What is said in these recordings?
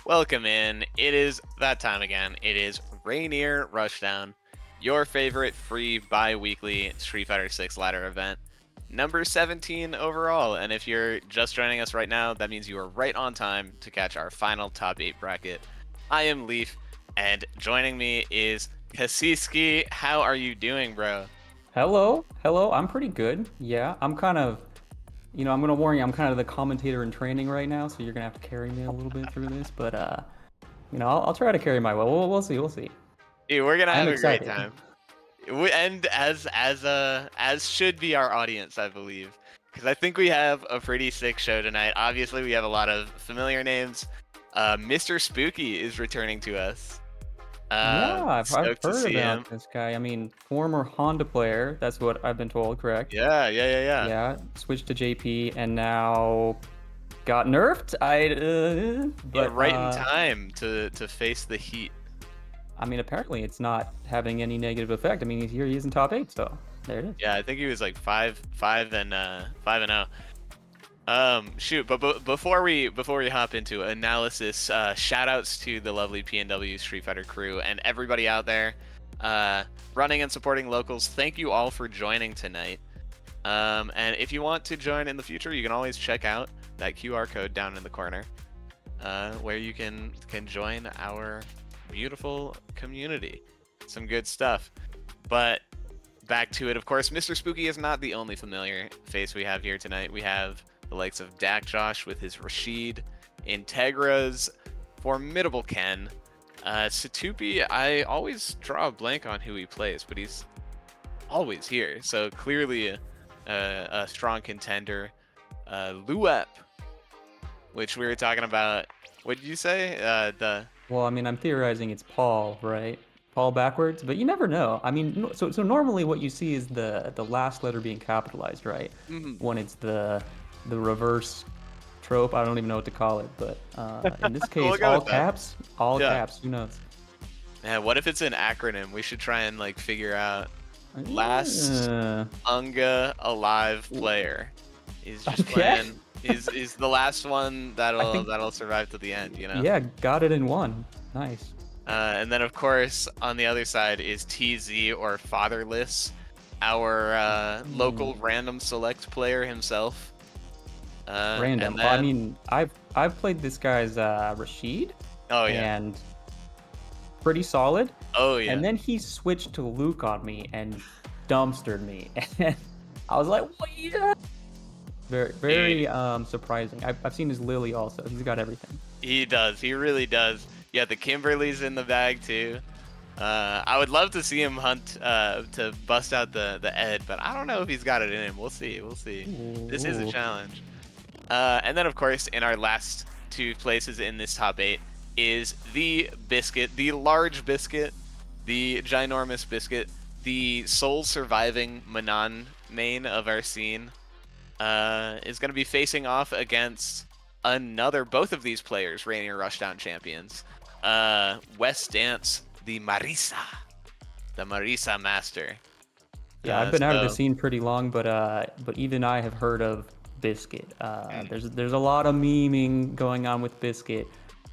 Welcome in. It is that time again. It is Rainier Rushdown, your favorite free bi-weekly Street Fighter 6 ladder event. Number 17 overall, and if you're just joining us right now, that means you are right on time to catch our final top 8 bracket. I am Leaf, and joining me is Kasiski. How are you doing, bro? Hello. I'm pretty good. Yeah, I'm kind of, I'm gonna warn you, I'm kind of the commentator in training right now, so you're gonna have to carry me a little bit through this. But I'll try to carry my way. We'll see. We'll see. Dude, we're gonna I'm have a great excited. time. And as should be our audience, I believe, because I think we have a pretty sick show tonight. Obviously, we have a lot of familiar names. Mr. Spooky is returning to us. Yeah, I've Stoked to heard see about him. this guy. I mean, former Honda player. That's what I've been told. Correct? Yeah. Yeah, switched to JP and now got nerfed. Yeah, But right in time to face the heat. I mean, apparently it's not having any negative effect. I mean, he's here. He's in top 8, so there it is. Yeah, I think he was like 5-0. Shoot, but before we hop into analysis, shout outs to the lovely PNW Street Fighter crew and everybody out there running and supporting locals. Thank you all for joining tonight. And if you want to join in the future, you can always check out that QR code down in the corner, where you can join our beautiful community. Some good stuff. But back to it, of course, Mr. Spooky is not the only familiar face we have here tonight. We have the likes of DacJosh with his Rashid, Integra's formidable Ken, Sitoopie. I always draw a blank on who he plays, but he's always here, so clearly a strong contender. LUAP, which we were talking about. What did you say? Well, I mean, I'm theorizing it's Paul, right? Paul backwards, but you never know. I mean, so normally what you see is the last letter being capitalized, right? Mhm. When it's the reverse trope, I don't even know what to call it, but in this We'll case, go all with that. caps, all Yeah. caps. Who knows? Yeah. What if it's an acronym? We should try and like figure out last Uh, Unga alive player. He's just okay, playing. Is the last one I think that'll survive to the end, you know. yeah, got it in one. Nice. And then of course on the other side is TZ or Fatherless, our local Hmm. random select player himself. And Random. Well, I then mean, I've played this guy's Rashid, oh yeah, and pretty solid. oh And yeah, then he switched to Luke on me and dumpstered me. And I was like, what? Yeah. dude, Very surprising. I've seen his Lily also. He's got everything. he does, he really does. Yeah, the Kimberly's in the bag too. I would love to see him hunt to bust out the Ed, but I don't know if he's got it in him. We'll see. We'll see. This is a Ooh. challenge. And then, of course, in our last two places in this top 8 is the Biscuit, the large Biscuit, the ginormous Biscuit, the sole surviving Manan main of our scene, is going to be facing off against both of these players, Rainier Rushdown champions, Wessdance, the Marisa master. Yeah, I've been out of the So scene pretty long, but even I have heard of Biscuit. There's a lot of memeing going on with Biscuit.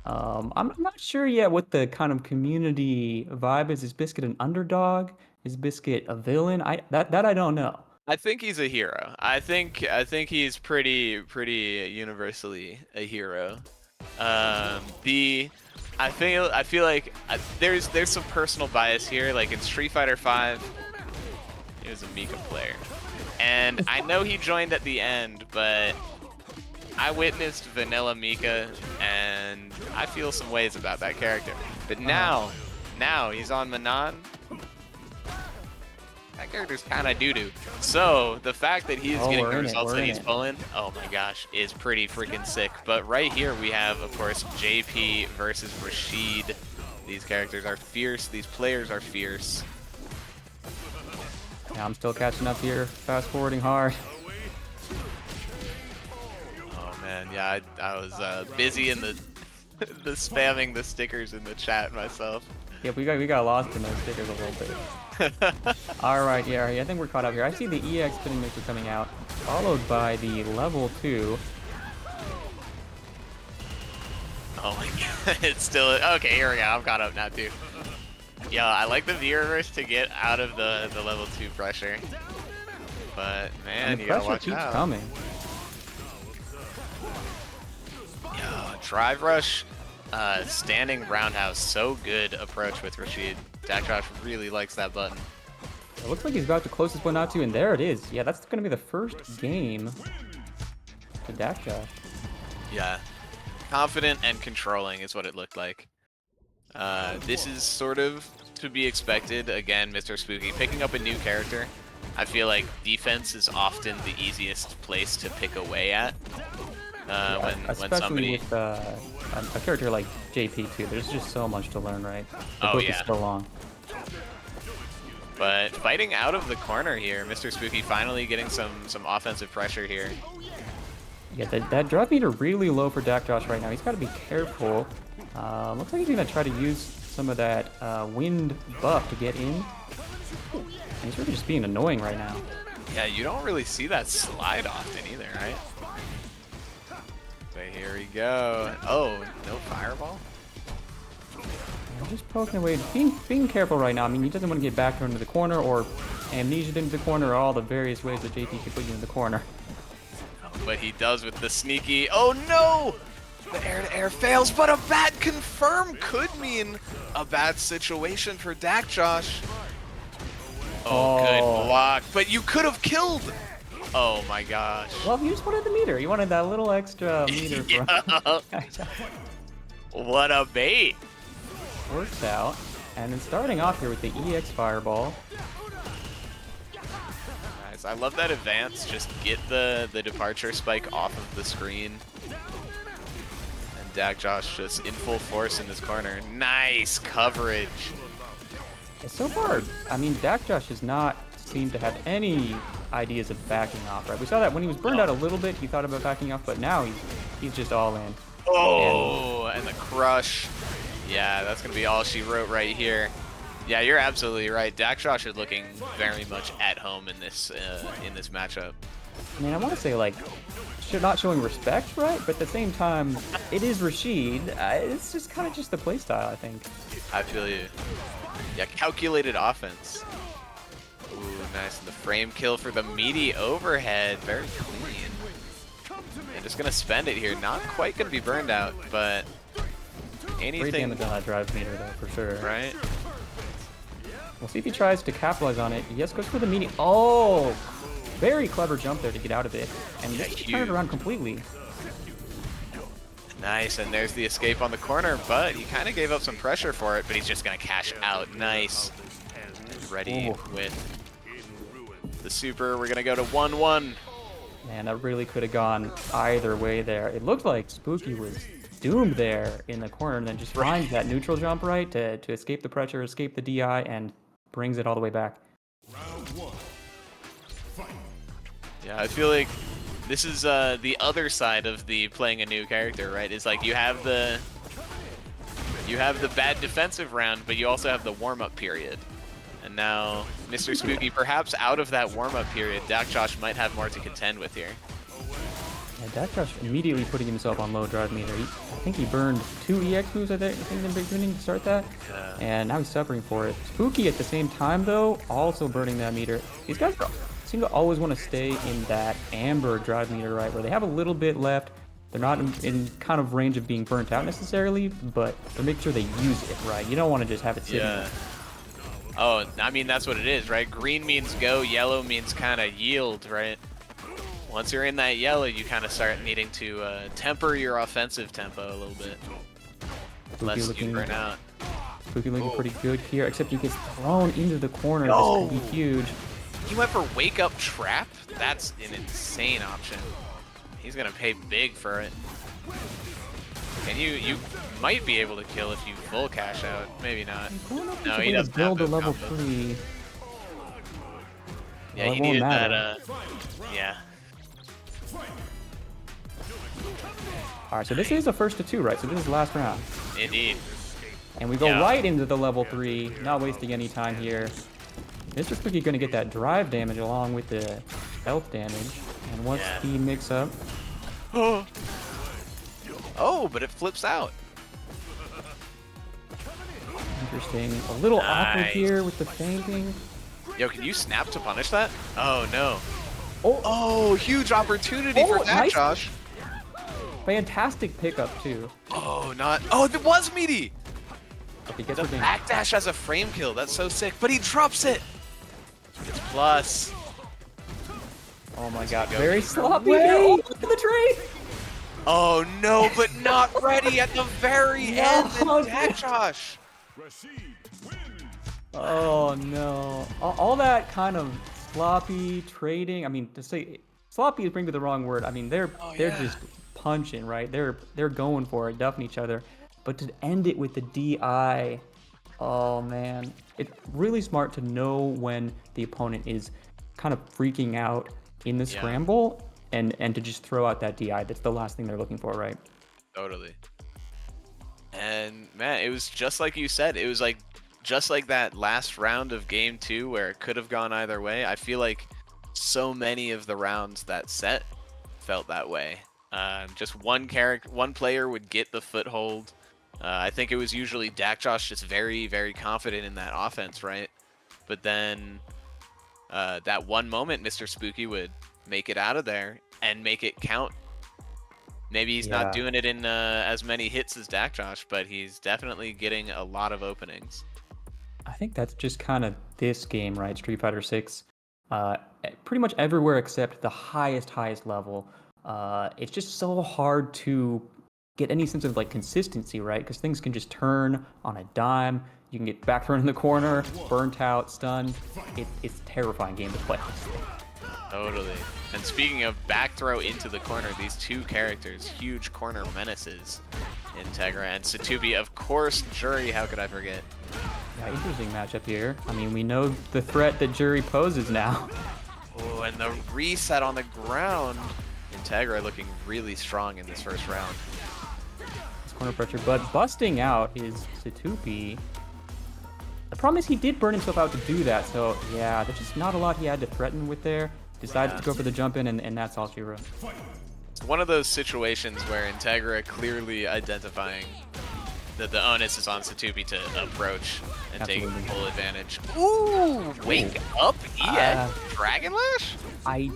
I'm not sure yet what the kind of community vibe is. Is Biscuit an underdog? Is Biscuit a villain? That I don't know. I think he's a hero. I think he's pretty universally a hero. The I feel like there's some personal bias here. Like in Street Fighter 5, he was a Mika player, and I know he joined at the end, but I witnessed Vanilla Mika, and I feel some ways about that character. But Uh-huh. now he's on Manan. That character's kind of doo-doo. So the fact that he is Oh, getting we're the in it. results We're that in he's it. pulling, oh my gosh, is pretty freaking sick. But right here we have, of course, JP versus Rashid. These characters are fierce. These players are fierce. Yeah, I'm still catching up here. Fast forwarding hard. Oh man, yeah, I was busy in the the spamming the stickers in the chat myself. Yeah, we got lost in those stickers a little bit. All right, yeah, I think we're caught up here. I see the EX spinning mixer coming out, followed by the level 2. Oh my god, it's still okay. Here we go. I'm caught up now too. Yeah, I like the V reverse to get out of the level 2 pressure, but man, And the you gotta pressure watch keeps out. coming. Yeah, drive rush, standing roundhouse, so good approach with Rashid. DacJosh really likes that button. It looks like he's about to close this one out too, and there it is. Yeah, that's going to be the first game to DacJosh. Yeah, confident and controlling is what it looked like. This is sort of to be expected. Again, Mr. Spooky picking up a new character. I feel like defense is often the easiest place to pick away at. When somebody, with a character like JP too, there's just so much to learn, right? The Oh, book yeah. is so long. but fighting out of the corner here, Mr. Spooky finally getting some offensive pressure here. Yeah, that drive meter really low for DacJosh right now. He's got to be careful. Looks like he's gonna try to use some of that wind buff to get in. And he's really just being annoying right now. Yeah, you don't really see that slide often either, right? But here we go. Oh, no fireball? I'm just poking away, being careful right now. I mean, he doesn't want to get back into the corner or amnesia into the corner, or all the various ways that JP can put you in the corner. But he does with the sneaky. Oh no! The air-to-air fails, but a bad confirm could mean a bad situation for DacJosh. Oh, good block. But you could have killed. Oh my gosh. Well, he just wanted the meter. He wanted that little extra meter from What a bait. Works out. And then starting off here with the EX Fireball. Nice. I love that advance. Just get the departure spike off of the screen. And DacJosh just in full force in this corner. Nice coverage. So far, I mean, DacJosh does not seem to have any ideas of backing off, right? We saw that when he was burned out a little bit, he thought about backing off, but now he's just all in. Oh, and the crush. Yeah, that's going to be all she wrote right here. Yeah, you're absolutely right. DacJosh is looking very much at home in this matchup. I mean, I want to say, like, not showing respect, right? But at the same time, it is Rashid. It's just kind of just the playstyle, I think. I feel you. Yeah, calculated offense. Ooh, nice. And the frame kill for the meaty overhead. Very clean. And just going to spend it here. Not quite going to be burned out, but anything. Great damage on that drive meter, though, for sure. Right? We'll see if he tries to capitalize on it. Yes, goes for the meaty. Oh! Very clever jump there to get out of it. And just turn it around completely. Nice, and there's the escape on the corner, but he kind of gave up some pressure for it, but he's just going to cash out. Nice. Ready with the super. We're going to go to 1-1. Man, that really could have gone either way there. It looked like Spooky was doomed there in the corner, and then just finds that neutral jump right to escape the pressure, escape the DI, and brings it all the way back. Yeah, I feel like this is the other side of the playing a new character, right? It's like you have the bad defensive round, but you also have the warm-up period. And now Mr. Spooky, perhaps out of that warm-up period, DacJosh might have more to contend with here. Yeah, DacJosh immediately putting himself on low drive meter. I think he burned 2 EX moves, I think, in the beginning to start that. Yeah. And now he's suffering for it. Spooky at the same time, though, also burning that meter. These guys seem to always want to stay in that amber drive meter, right, where they have a little bit left. They're not in kind of range of being burnt out necessarily, but they're making sure they use it, right? You don't want to just have it sitting there. Oh, I mean, that's what it is, right? Green means go, yellow means kind of yield, right? Once you're in that yellow, you kind of start needing to temper your offensive tempo a little bit. Lest you burn out. Spooky looking pretty good here, except he gets thrown into the corner. This could be huge. He went for wake up trap? That's an insane option. He's gonna pay big for it. And you might be able to kill if you full cash out. Maybe not. No, he doesn't have build a those level combos. 3. Yeah, Well, he it won't needed matter. that. Yeah. All right, so this is a first to 2, right? So this is last round. Indeed. And we go right into the level 3, not wasting any time here. Mr. Spooky going to get that drive damage along with the health damage. And what's the mix-up? Oh, but it flips out. Interesting. A little awkward Nice. here with the fainting. Yo, can you snap to punish that? Oh, no. Oh, Oh, huge opportunity for nice. DacJosh. Fantastic pickup, too. Oh, not. Oh, it was meaty. Okay, gets The the backdash has a frame kill. That's so sick. But he drops it. It's plus. Oh my god. go. Very sloppy. Way. Oh, look at the trade. Oh, no, but not ready at the very end. And DacJosh. Oh no. All that kind of sloppy trading. I mean, to say sloppy is maybe the wrong word. I mean, they're just punching, right? They're going for it, duffing each other. But to end it with the DI, oh man. It's really smart to know when the opponent is kind of freaking out in the scramble and to just throw out that DI. That's the last thing they're looking for, right? Totally. And man, it was just like you said. It was like just like that last round of game 2 where it could have gone either way. I feel like so many of the rounds that set felt that way. Just one player would get the foothold. I think it was usually DacJosh just very, very confident in that offense, right? But then that one moment, Mr. Spooky would make it out of there and make it count. Maybe he's not doing it in as many hits as DacJosh, but he's definitely getting a lot of openings. I think that's just kind of this game, right? Street Fighter 6. Pretty much everywhere except the highest level. It's just so hard to get any sense of like consistency, right? Because things can just turn on a dime. You can get back thrown in the corner, burnt out, stunned. It's a terrifying game to play. Totally. And speaking of back throw into the corner, these two characters, huge corner menaces. Integra and Sitoopie, of course. Jury, how could I forget? Yeah, interesting matchup here. I mean, we know the threat that Jury poses now. Oh, and the reset on the ground. Integra looking really strong in this first round. It's corner pressure, but busting out is Sitoopie. The problem is he did burn himself out to do that, so yeah, there's just not a lot he had to threaten with there. Decided to go for the jump in, and that's all she wrote. It's one of those situations where Integra clearly identifying that the onus is on Sitoopie to approach and take full advantage. Ooh, wake up, EX Dragon Lash? I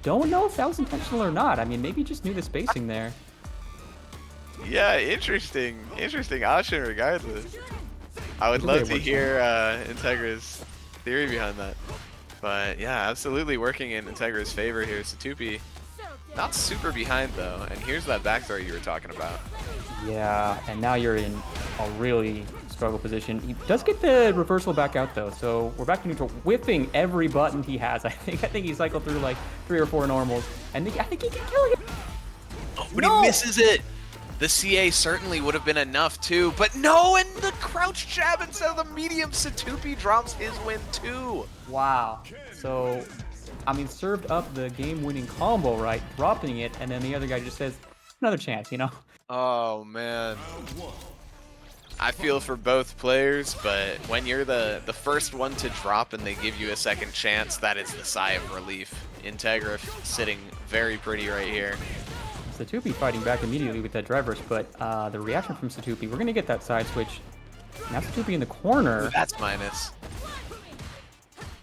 don't know if that was intentional or not. I mean, maybe he just knew the spacing there. Yeah, interesting option regardless. I would love to hear Integra's theory behind that. But yeah, absolutely working in Integra's favor here. Sitoopie not super behind though, and here's that back throw you were talking about. Yeah, and now you're in a really struggle position. He does get the reversal back out though, so we're back to neutral, whipping every button he has. I think he cycled through like 3 or 4 normals, and I think he can kill it. Oh, but he misses it. The CA certainly would have been enough too, but no, and the crouch jab instead of the medium. Sitoopie drops his win too. Wow. So, I mean, served up the game-winning combo, right? Dropping it, and then the other guy just says, another chance, you know? Oh, man. I feel for both players, but when you're the first one to drop and they give you a second chance, that is the sigh of relief. Integra sitting very pretty right here. Sitoopie fighting back immediately with that drive rush, but the reaction from Sitoopie, we're going to get that side switch. Now Sitoopie in the corner. Ooh, that's minus.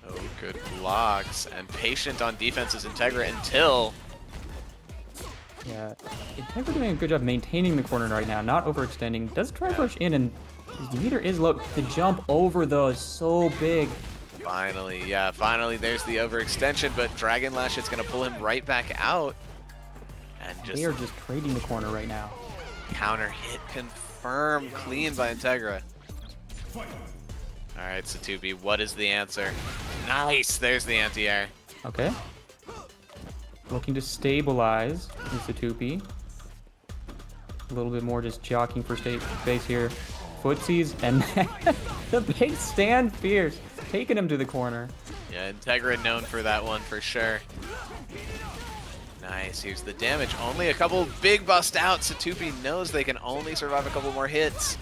Oh, good blocks. And patient on defense is Integra until... Yeah, Integra doing a good job maintaining the corner right now, not overextending. Does drive rush in, and his meter is low. The jump over, though, is so big. Finally, yeah, finally there's the overextension, but Dragon Lash is going to pull him right back out. And They are just trading the corner right now. Counter hit confirmed, clean by Integra. All right, Sitoopie, what is the answer? Nice, there's the anti-air. Okay. Looking to stabilize Sitoopie. A little bit more just jockeying for space here. Footsies, and the big stand fierce, taking him to the corner. Yeah, Integra known for that one for sure. Nice, here's the damage. Only a couple big bust out. Sitoopie knows they can only survive a couple more hits.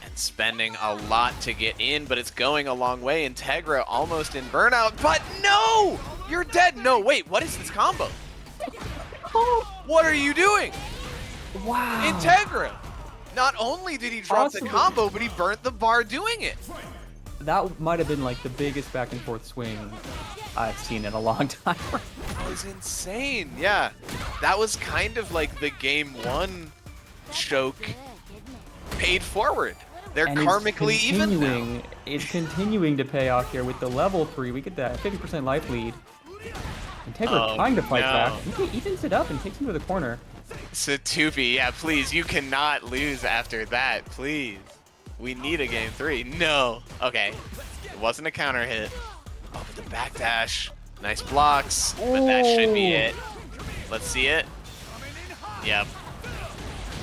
And spending a lot to get in, but it's going a long way. Integra almost in burnout, but no! You're dead! No, wait, what is this combo? What are you doing? Wow. Integra! Not only did he drop the combo, but he burnt the bar doing it. That might have been like the biggest back and forth swing I've seen in a long time. That was insane. Yeah, that was kind of like the game 1 choke paid forward. They're and karmically even now. It's continuing to pay off here with the level 3. We get that 50% life lead. Integra trying to fight back. He evens it up and takes him to the corner. Sitoopie, yeah, please, you cannot lose after that, please. We need a game 3. No. Okay. It wasn't a counter hit. Oh, but the backdash. Nice blocks, but that should be it. Let's see it. Yep.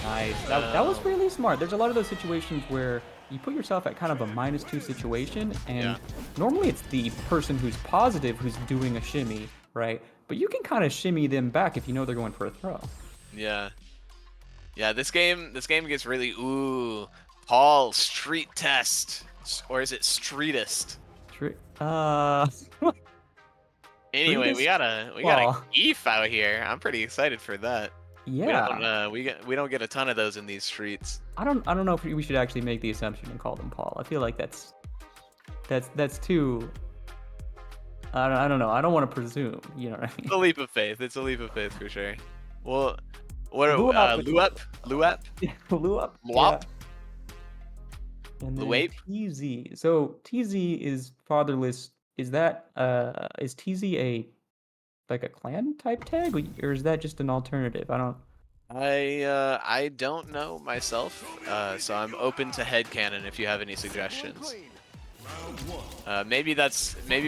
Nice. That was really smart. There's a lot of those situations where you put yourself at kind of a -2 situation, and normally it's the person who's positive who's doing a shimmy, right? But you can kind of shimmy them back if you know they're going for a throw. Yeah. Yeah, this game gets really Paul street test, or is it streetist? Anyway, we got a Eve out here. I'm pretty excited for that. Yeah. We don't get a ton of those in these streets. I don't know if we should actually make the assumption and call them Paul. I feel like that's too. I don't know. I don't want to presume. You know what I mean? It's a leap of faith. It's a leap of faith for sure. Well, what LUAP? LUAP? LUAP. LUAP. And then LUAP? TZ. So TZ is fatherless. Is that is TZ a clan type tag, or is that just an alternative? I don't know myself, so I'm open to headcanon if you have any suggestions. Maybe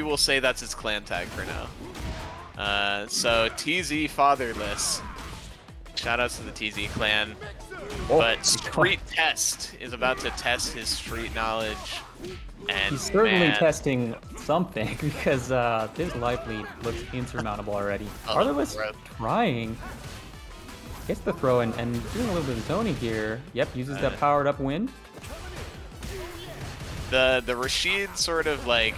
we'll say that's his clan tag for now. So TZ fatherless. Shoutouts to the TZ clan. But Street Test is about to test his street knowledge. And he's certainly testing something because this life lead looks insurmountable already. Fatherless trying. Gets the throw and doing a little bit of zoning here. Yep, uses that powered up wind. The Rashid sort of like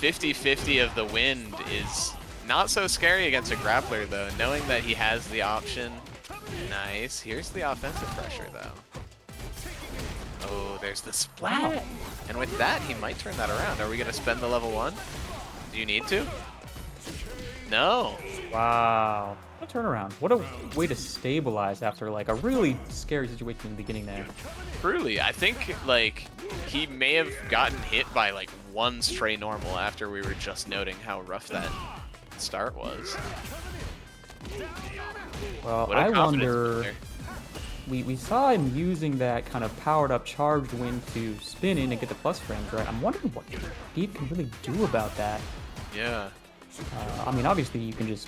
50-50 of the wind is not so scary against a grappler though, knowing that he has the option. Nice. Here's the offensive pressure though. Oh, there's the splat. And with that, he might turn that around. Are we gonna spend the level 1? Do you need to? No. Wow. What a turnaround. What a way to stabilize after like a really scary situation in the beginning there. Truly, I think like he may have gotten hit by like 1 stray normal after we were just noting how rough that start was. Well, I wonder. We saw him using that kind of powered up charged wind to spin in and get the plus frames, right? I'm wondering what Steve can really do about that. Yeah. I mean, obviously you can just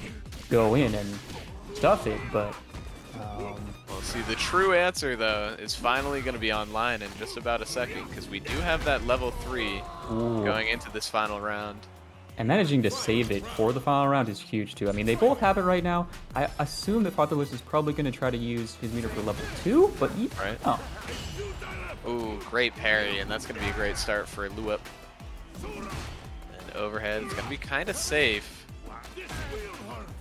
go in and stuff it, but... Well, see, the true answer, though, is finally going to be online in just about a second, because we do have that level 3 going into this final round. And managing to save it for the final round is huge, too. I mean, they both have it right now. I assume that Fatherless is probably going to try to use his meter for level 2, but... Right. Oh. Ooh, great parry, and that's going to be a great start for LUAP. And overhead, it's going to be kind of safe.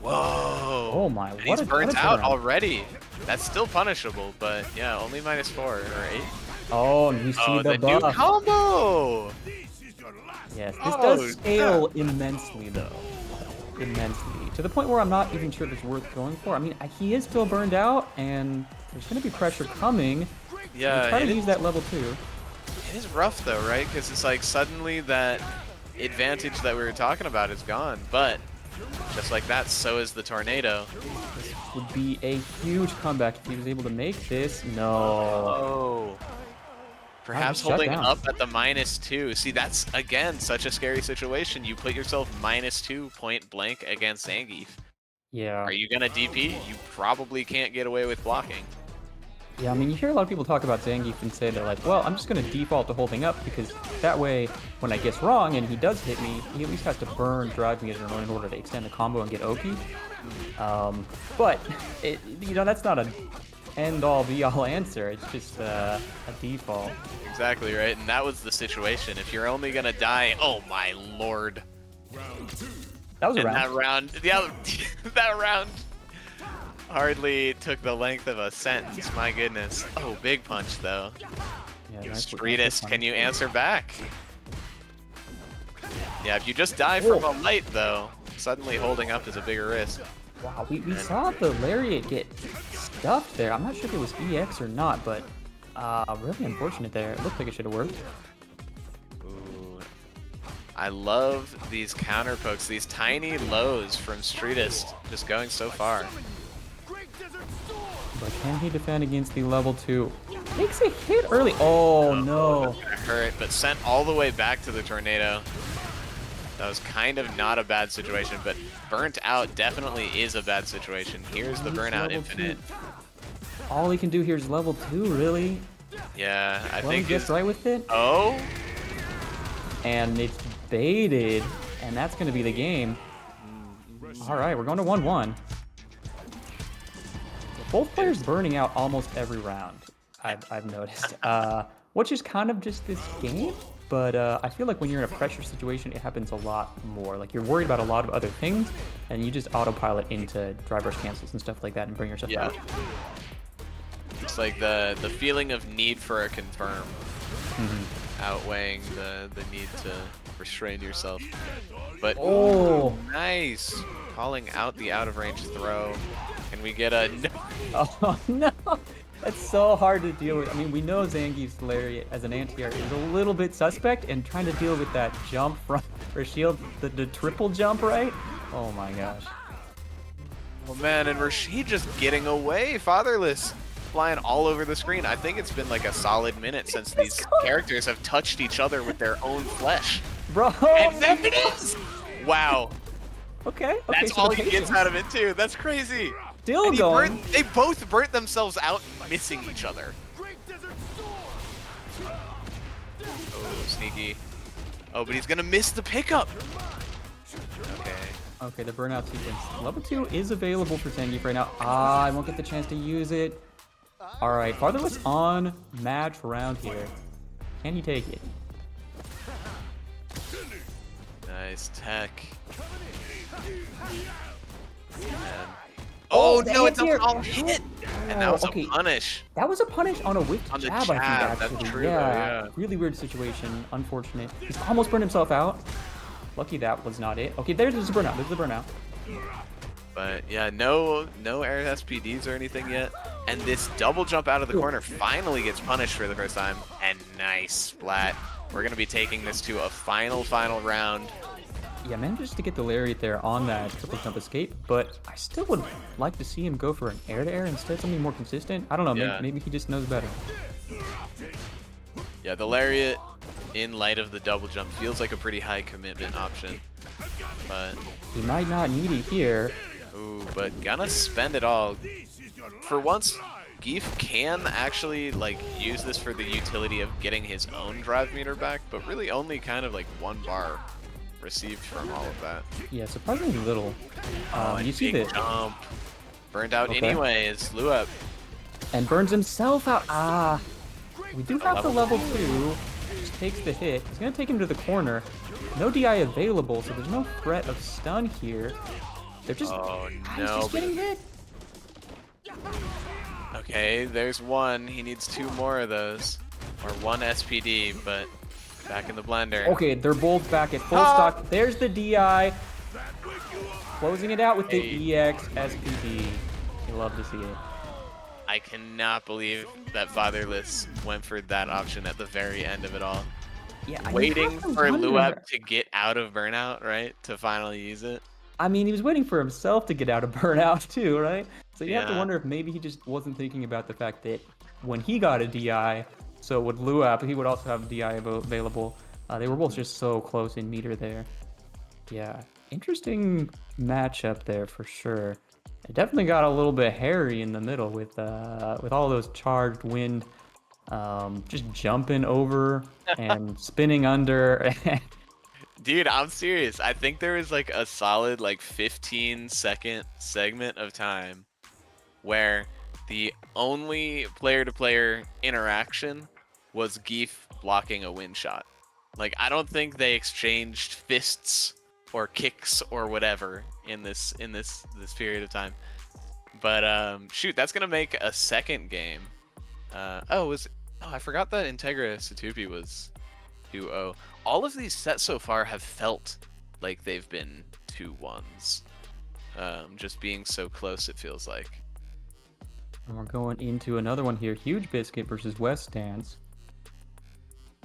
Whoa! Oh my, and he's burnt out already. That's still punishable, but yeah, only -4 or 8. Oh, and you see the buff. New combo! Yes, this does scale immensely, though. Immensely. To the point where I'm not even sure if it's worth going for. I mean, he is still burned out, and there's going to be pressure coming. Yeah, try to use that level 2. It is rough, though, right? Because it's like suddenly that advantage that we were talking about is gone, but just like that, so is the tornado. This would be a huge comeback if he was able to make this. No. Oh. Perhaps holding up at the -2. See, that's, again, such a scary situation. You put yourself -2 point blank against Zangief. Yeah. Are you going to DP? You probably can't get away with blocking. Yeah, I mean, you hear a lot of people talk about Zangief and say they're like, well, I'm just going to default to holding up because that way, when I guess wrong and he does hit me, he at least has to burn drive me in order to extend the combo and get Oki. But, you know, that's not an end-all, be-all answer. It's just a default. Exactly, right? And that was the situation. If you're only going to die, oh my lord. That was a round. That round, yeah, that round. Hardly took the length of a sentence. My goodness. Oh, big punch though. Yeah, You nice Streetus, punch. can you answer back? Yeah, if you just die from a light though, suddenly holding up is a bigger risk. Wow, we saw the lariat get stuffed there. I'm not sure if it was EX or not, but really unfortunate there. It looked like it should have worked. Ooh. I love these counter pokes, these tiny lows from Streetus, just going so far. But can he defend against the level 2? Makes a hit early. Oh no. That's gonna hurt, but sent all the way back to the tornado. That was kind of not a bad situation, but burnt out definitely is a bad situation. Here's the burnout infinite. 2. All he can do here is level 2, really? Yeah, I Well, think he gets right with it. Oh? And it's baited, and that's going to be the game. All right, we're going to 1-1. Both players burning out almost every round, I've noticed, which is kind of just this game. But I feel like when you're in a pressure situation, it happens a lot more. Like you're worried about a lot of other things, and you just autopilot into driver's cancels and stuff like that and bring yourself out. It's like the feeling of need for a confirm outweighing the need to restrain yourself. But oh, nice. Calling out the out of range throw. Can we get a no? Oh no. That's so hard to deal with. I mean, we know Zangief's lariat as an anti-air is a little bit suspect, and trying to deal with that jump from or shield, the triple jump, right? Oh my gosh. Oh man, and Rashid just getting away, fatherless, flying all over the screen. I think it's been like a solid minute since these characters have touched each other with their own flesh. Bro, And there it is! Wow. Okay. That's so all the he gets patience. out of it too. That's crazy. Still And going. they both burnt themselves out, missing each other. Oh, sneaky. Oh, but he's gonna miss the pickup. Okay. Okay, the burnout sequence. Level 2 is available for Zangief right now. Ah, I won't get the chance to use it. All right, fatherless on match round here. Can he take it? Nice tech. And... Oh no, it doesn't all hit! And that was okay. a punish. That was a punish on a whipped On the jab, jab, I think, that's actually. true, Yeah, yeah. really weird situation. Unfortunate. He's almost burned himself out. Lucky that was not it. Okay, there's the burnout. There's the burnout. But yeah, no air SPDs or anything yet. And this double jump out of the corner finally gets punished for the first time. And nice splat. We're gonna be taking this to a final round. Yeah, manages to get the lariat there on that triple jump escape, but I still would like to see him go for an air-to-air instead, something more consistent. I don't know, Yeah. maybe he just knows better. Yeah, the lariat in light of the double jump feels like a pretty high commitment option. But He might not need it here. ooh, but gonna spend it all. For once, Geef can actually like use this for the utility of getting his own drive meter back, but really only kind of like 1 bar received from all of that. Yeah, surprisingly little. And You see big that? jump. Burned out Okay. anyways. LUAP. And burns himself out. Ah, we do have the level 2. Just takes the hit. He's gonna take him to the corner. No DI available, so there's no threat of stun here. They're just, Oh he's no. just getting hit. Okay, there's one. He needs 2 more of those. Or 1 SPD, but back in the blender. Okay, they're both back at full stock. There's the DI. Closing it out with the EX SPD. You love to see it. I cannot believe that Fatherless went for that option at the very end of it all. Yeah, I Waiting have to for wonder- LUAP to get out of burnout, right? To finally use it. I mean, he was waiting for himself to get out of burnout too, right? So you have to Yeah. wonder if maybe he just wasn't thinking about the fact that when he got a DI, so with LUAP, he would also have DI available. They were both just so close in meter there. Yeah, interesting matchup there for sure. It definitely got a little bit hairy in the middle with all those charged wind, just jumping over and spinning under. Dude, I'm serious. I think there was like a solid like 15-second segment of time where the only player-to-player interaction was Geef blocking a wind shot. Like, I don't think they exchanged fists or kicks or whatever in this period of time. But shoot, that's gonna make a second game. Oh, I forgot that Integra Sitoopie was 2-0. All of these sets so far have felt like they've been 2-1s. Just being so close, it feels like. And we're going into another one here. Huge Biscuit versus Wessdance.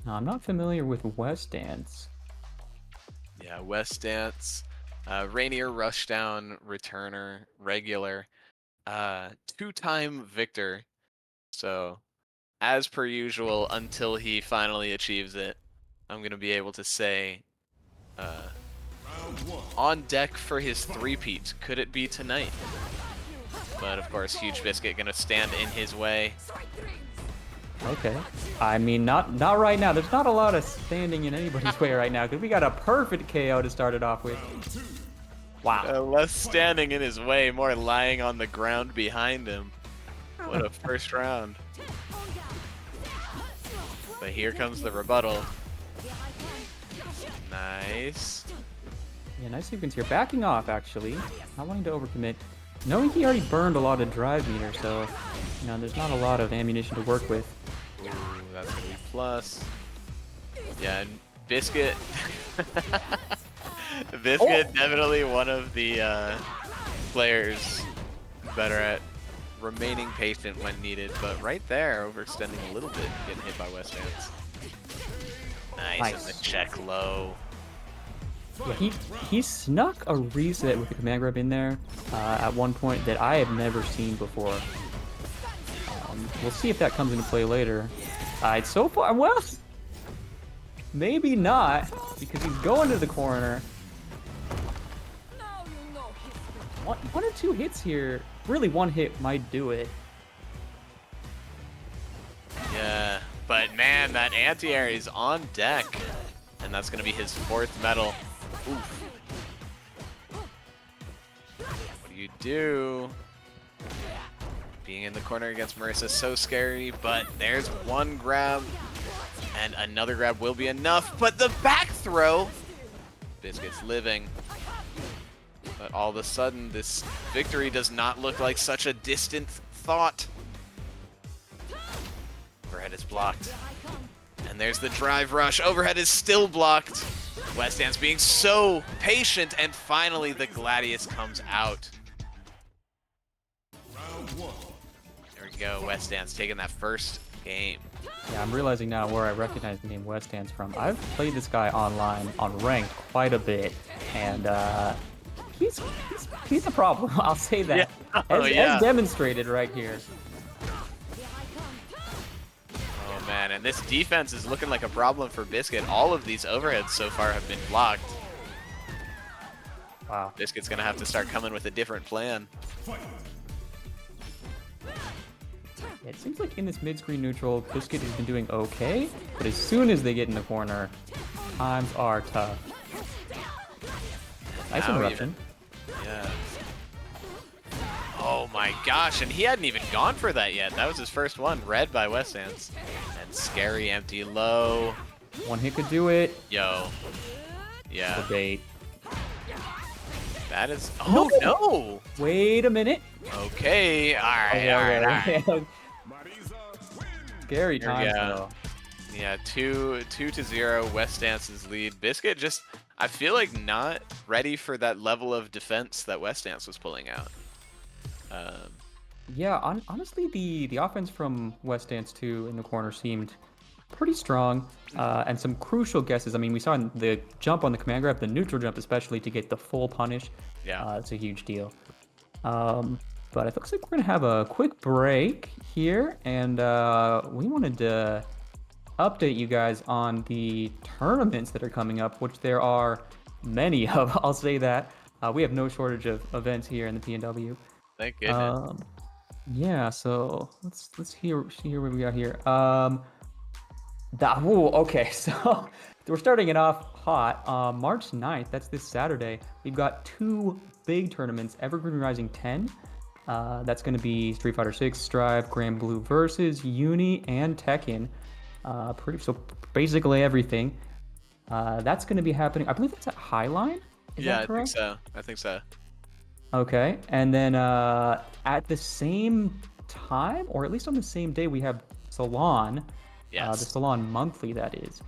Now, I'm not familiar with Wessdance. Yeah, Wessdance, Rainier Rushdown, returner, regular, two-time victor. So, as per usual, until he finally achieves it, I'm gonna be able to say, on deck for his three-peat. Could it be tonight? But of course, Huge Biscuit gonna stand in his way. Okay. I mean, not right now. There's not a lot of standing in anybody's way right now because we got a perfect KO to start it off with. Wow. Less standing in his way, more lying on the ground behind him. What a first round. But here comes the rebuttal. Nice. Yeah, nice sequence here. Backing off, actually. Not wanting to overcommit. Knowing he already burned a lot of drive meter, so, you know, there's not a lot of ammunition to work with. Ooh, that's gonna be plus. Yeah, and Biscuit. Biscuit definitely one of the players better at remaining patient when needed, but right there, overextending a little bit, getting hit by Wessdance. Nice, and the check low. Yeah, he snuck a reset with the command grab in there at one point that I have never seen before. We'll see if that comes into play later. So far, well, maybe not, because he's going to the corner. One or two hits here. Really, one hit might do it. Yeah, but man, that anti-air is on deck. And that's going to be his fourth medal. Oof. What do you do? Being in the corner against Marissa is so scary, but there's one grab. And another grab will be enough, but the back throw! Biscuit's living. But all of a sudden, this victory does not look like such a distant thought. Overhead is blocked. And there's the drive rush. Overhead is still blocked. Wessdance being so patient, and finally the Gladius comes out. There we go, Wessdance taking that first game. Yeah, I'm realizing now where I recognize the name Wessdance from. I've played this guy online on ranked quite a bit, and he's a problem. I'll say that. Yeah. Oh, as demonstrated right here. Oh man, and this defense is looking like a problem for Biscuit. All of these overheads so far have been blocked. Wow. Biscuit's gonna have to start coming with a different plan. It seems like in this mid-screen neutral, Biscuit has been doing okay, but as soon as they get in the corner, times are tough. Nice interruption. Yeah. Oh my gosh, and he hadn't even gone for that yet. That was his first one, read by Wessdance. And scary empty low. One hit could do it. Yo. Yeah. The bait. That is. Oh no! Wait a minute. Okay. All right. Scary times though. Yeah. 2-0. Wessdance's lead. Biscuit just, I feel like, not ready for that level of defense that Wessdance was pulling out. Yeah. Honestly, the offense from Wessdance 2 in the corner seemed pretty strong, and some crucial guesses. I mean, we saw the jump on the command grab, the neutral jump especially, to get the full punish. Yeah. It's a huge deal. But it looks like we're gonna have a quick break here, and we wanted to update you guys on the tournaments that are coming up, which there are many of. I'll say that. We have no shortage of events here in the PNW. Thank goodness. Yeah, so let's see what we got here. Okay, so we're starting it off hot. March 9th, that's this Saturday. We've got two big tournaments, Evergreen Rising 10. That's going to be Street Fighter 6, Strive, Grand Blue versus Uni, and Tekken. So basically everything. That's going to be happening. I believe it's at Highline. Is that correct? I think so. Okay, and then at the same time, or at least on the same day, we have Salon, the Yes. Salon Monthly, that is,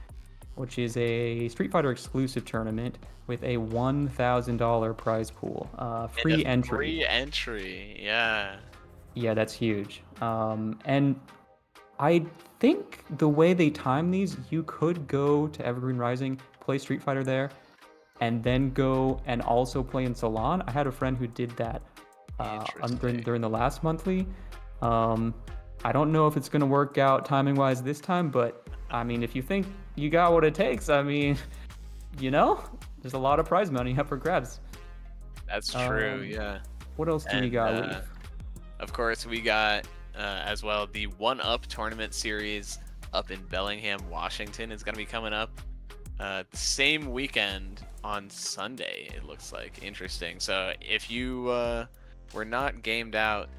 which is a Street Fighter exclusive tournament with a $1,000 prize pool, And a free entry. free entry. Yeah. Yeah, that's huge. And I think the way they time these, you could go to Evergreen Rising, play Street Fighter there, and then go and also play in Salon. I had a friend who did that Interesting. during the last monthly. Um, I don't know if it's going to work out timing wise this time, but I mean, if you think you got what it takes, I mean, you know, there's a lot of prize money up for grabs. That's true. Um, Yeah. what else do we And got, Leaf? of course, we got as well the One Up tournament series up in Bellingham, Washington is going to be coming up. Same weekend on Sunday, it looks like. Interesting. So if you were not gamed out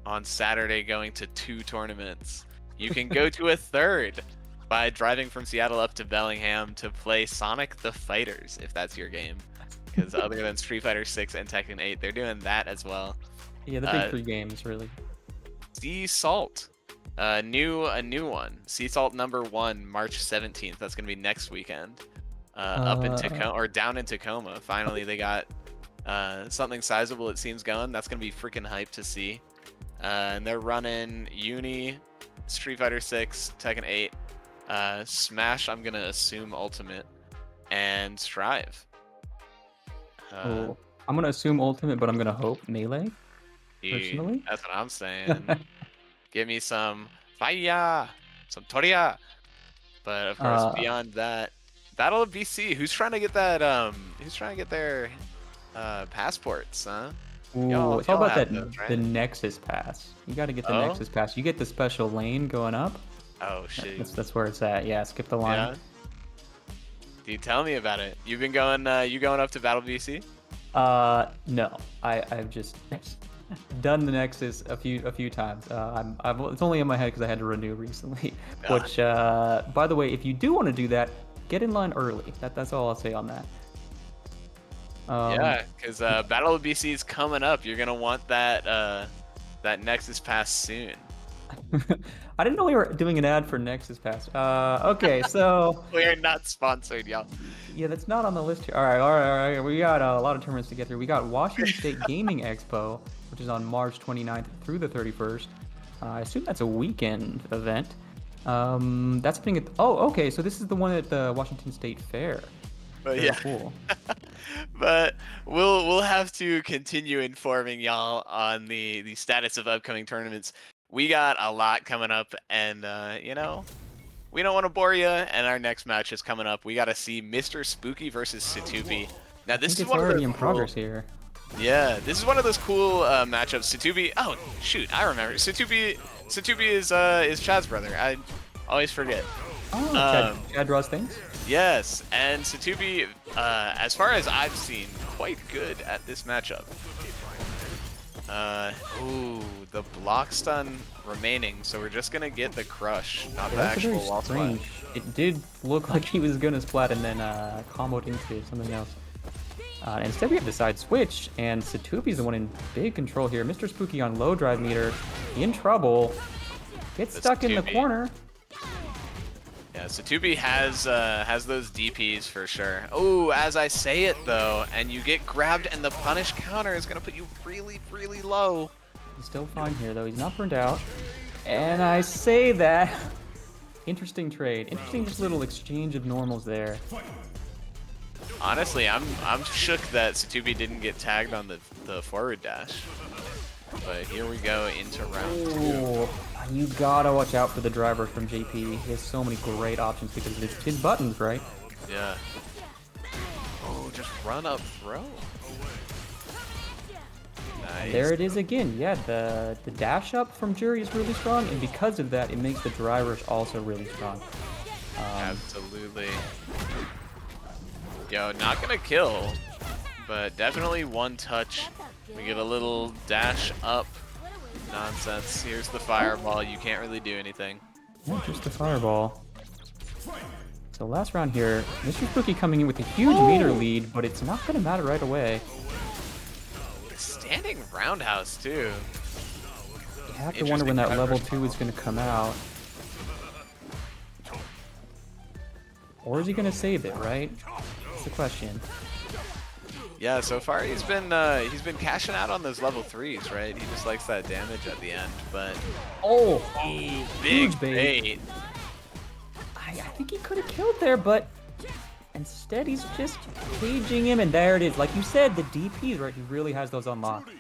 on Saturday going to 2 tournaments, you can go to a third by driving from Seattle up to Bellingham to play Sonic the Fighters, if that's your game. Because other than Street Fighter 6 and Tekken 8, they're doing that as well. Yeah, the big three games, really. Sea Salt, a new one. Sea Salt #1, March 17th. That's gonna be next weekend. Up in Tacoma or down in Tacoma. Finally, they got something sizable. It seems going. That's gonna be freaking hype to see. And they're running Uni, Street Fighter 6, Tekken 8, Smash. I'm gonna assume Ultimate, and Strive. Oh, I'm gonna assume Ultimate, but I'm gonna hope Melee. Personally, that's what I'm saying. Give me some fire, some Toria. But of course, beyond that, Battle of BC. Who's trying to get that? Who's trying to get their passports? Huh? Ooh, it's all about that those, right? the Nexus Pass. You got to get the Nexus Pass. You get the special lane going up. Oh shit. That's where it's at. Yeah, skip the line. Yeah. Dude, tell me about it. You've been going. You going up to Battle BC? No. I've just done the Nexus a few times. It's only in my head because I had to renew recently. Which, by the way, if you do want to do that, get in line early. That's all I'll say on that. Yeah, because Battle of BC is coming up. You're gonna want that that Nexus Pass soon. I didn't know we were doing an ad for Nexus Pass. Okay, so we are not sponsored, y'all. Yeah, that's not on the list here. All right. We got a lot of tournaments to get through. We got Washington State Gaming Expo, which is on March 29th through the 31st. I assume that's a weekend event. That's happening at. Oh, okay. So this is the one at the Washington State Fair. But Very yeah, cool. But we'll have to continue informing y'all on the status of upcoming tournaments. We got a lot coming up, and you know, we don't want to bore you. And our next match is coming up. We got to see Mr. Spooky versus Sitoopie. Now this is one of already the in progress here. Yeah, this is one of those cool matchups. Sitoopie. Oh shoot, I remember. Sitoopie is Chad's brother. I always forget. Oh, Chad draws things. Yes, and Sitoopie, as far as I've seen, quite good at this matchup. Ooh, the block stun remaining, so we're just gonna get the crush, not the actual wall splat. It did look like he was gonna splat and then comboed into something else. Instead we have the side switch, and Sitoopie's the one in big control here. Mr. Spooky on low drive meter, in trouble, gets stuck in the corner. Yeah, Sitoopie has those DPs for sure. Oh, as I say it though, and you get grabbed, and the punish counter is gonna put you really, really low. He's still fine here though. He's not burned out. And I say that. Interesting trade. Interesting, just little exchange of normals there. Honestly, I'm shook that Sitoopie didn't get tagged on the forward dash. But here we go into round 2. You gotta watch out for the driver from JP. He has so many great options because it's his buttons, right? Yeah. Oh, just run up throw. Nice. There it is again. Yeah, the dash up from Jury is really strong, and because of that, it makes the drivers also really strong. Absolutely. Yo, not gonna kill, but definitely one touch. We get a little dash up nonsense. Here's the fireball. You can't really do anything. Yeah, just the fireball. So last round here, Mr. Spooky coming in with a huge meter lead, but it's not going to matter right away. Standing roundhouse too. You have to wonder when that level 2 is going to come out. Or is he going to save it, right? That's the question. Yeah, so far he's been cashing out on those level 3s, right? He just likes that damage at the end, but oh, big huge bait. I think he could have killed there, but instead he's just caging him, and there it is. Like you said, the DPs, right? He really has those unlocked.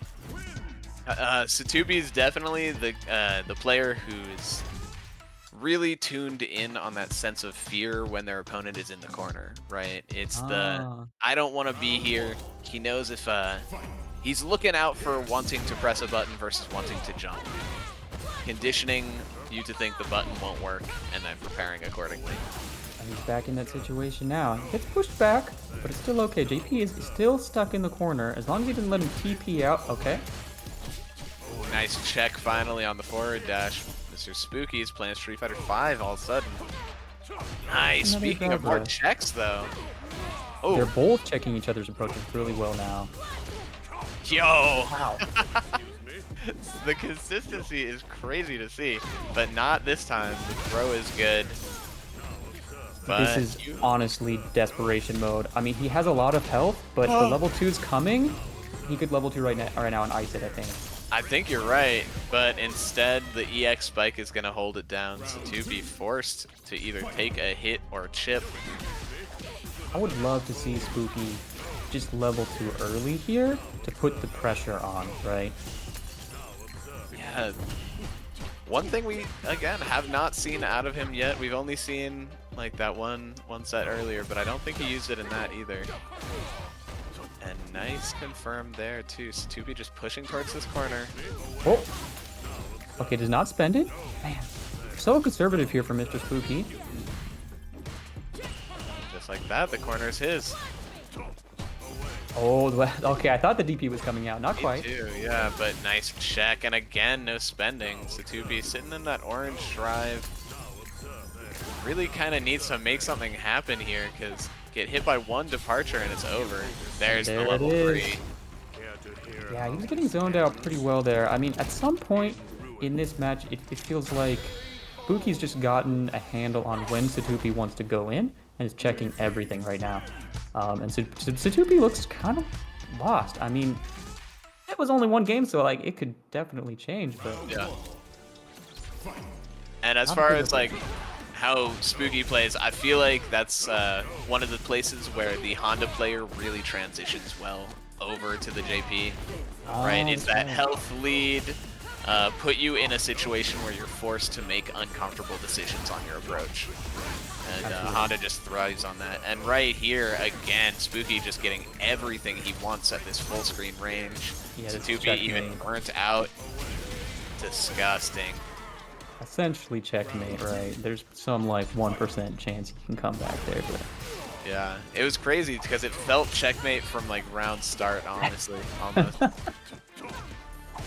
Sitoopie is definitely the player who's really tuned in on that sense of fear when their opponent is in the corner, right? It's the I don't want to be here. He knows if he's looking out for wanting to press a button versus wanting to jump, conditioning you to think the button won't work and then preparing accordingly. And he's back in that situation now. He gets pushed back, but it's still okay. JP is still stuck in the corner as long as he doesn't let him TP out. Okay. Ooh, nice check finally on the forward dash. Mr. Spooky is playing Street Fighter 5 all of a sudden. Nice. Speaking of more checks, though. Oh, they're both checking each other's approaches really well now. Yo! Wow. The consistency is crazy to see, but not this time. The throw is good. But this is honestly desperation mode. I mean, he has a lot of health, but the level 2's coming. He could level 2 right now and ice it, I think. I think you're right, but instead the EX spike is going to hold it down. So to be forced to either take a hit or chip. I would love to see Spooky just level 2 early here to put the pressure on, right? Yeah. One thing we, again, have not seen out of him yet. We've only seen like that one set earlier, but I don't think he used it in that either. And nice confirm there too. Sitoopie just pushing towards this corner. Oh. Okay, does not spend it. Man, so conservative here for Mr. Spooky. Just like that, the corner is his. Oh, okay. I thought the DP was coming out. Not quite. Me too, yeah, but nice check. And again, no spending. Sitoopie sitting in that orange drive. Really kind of needs to make something happen here because get hit by one departure and it's over. There's the level 3. Yeah, he's getting zoned out pretty well there. I mean, at some point in this match, it feels like Spooky's just gotten a handle on when Sitoopie wants to go in and is checking everything right now. And Sitoopie looks kind of lost. I mean, it was only one game, so like it could definitely change. But yeah. And as far as like how Spooky plays, I feel like that's one of the places where the Honda player really transitions well over to the JP. Right? It's that health lead, put you in a situation where you're forced to make uncomfortable decisions on your approach. And Honda just thrives on that. And right here, again, Spooky just getting everything he wants at this full screen range. Yeah, Sitoopie even burnt out. Disgusting. Essentially checkmate, right? There's some like 1% chance he can come back there, but yeah, it was crazy because it felt checkmate from like round start, honestly, almost.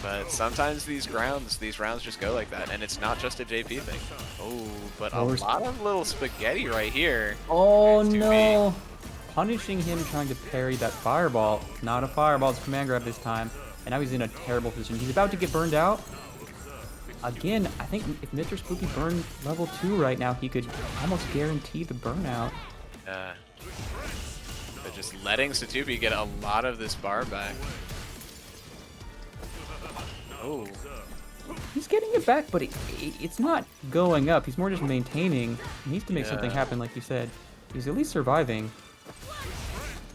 But sometimes these rounds just go like that, and it's not just a JP thing. Oh, but a lot of little spaghetti right here. Oh no! Punishing him trying to parry that fireball. Not a fireball, it's command grab this time, and now he's in a terrible position. He's about to get burned out. Again, I think if Mr. Spooky burned level 2 right now, he could almost guarantee the burnout. But just letting Sitoopie get a lot of this bar back. Oh. He's getting it back, but it's not going up. He's more just maintaining. He needs to make something happen, like you said. He's at least surviving.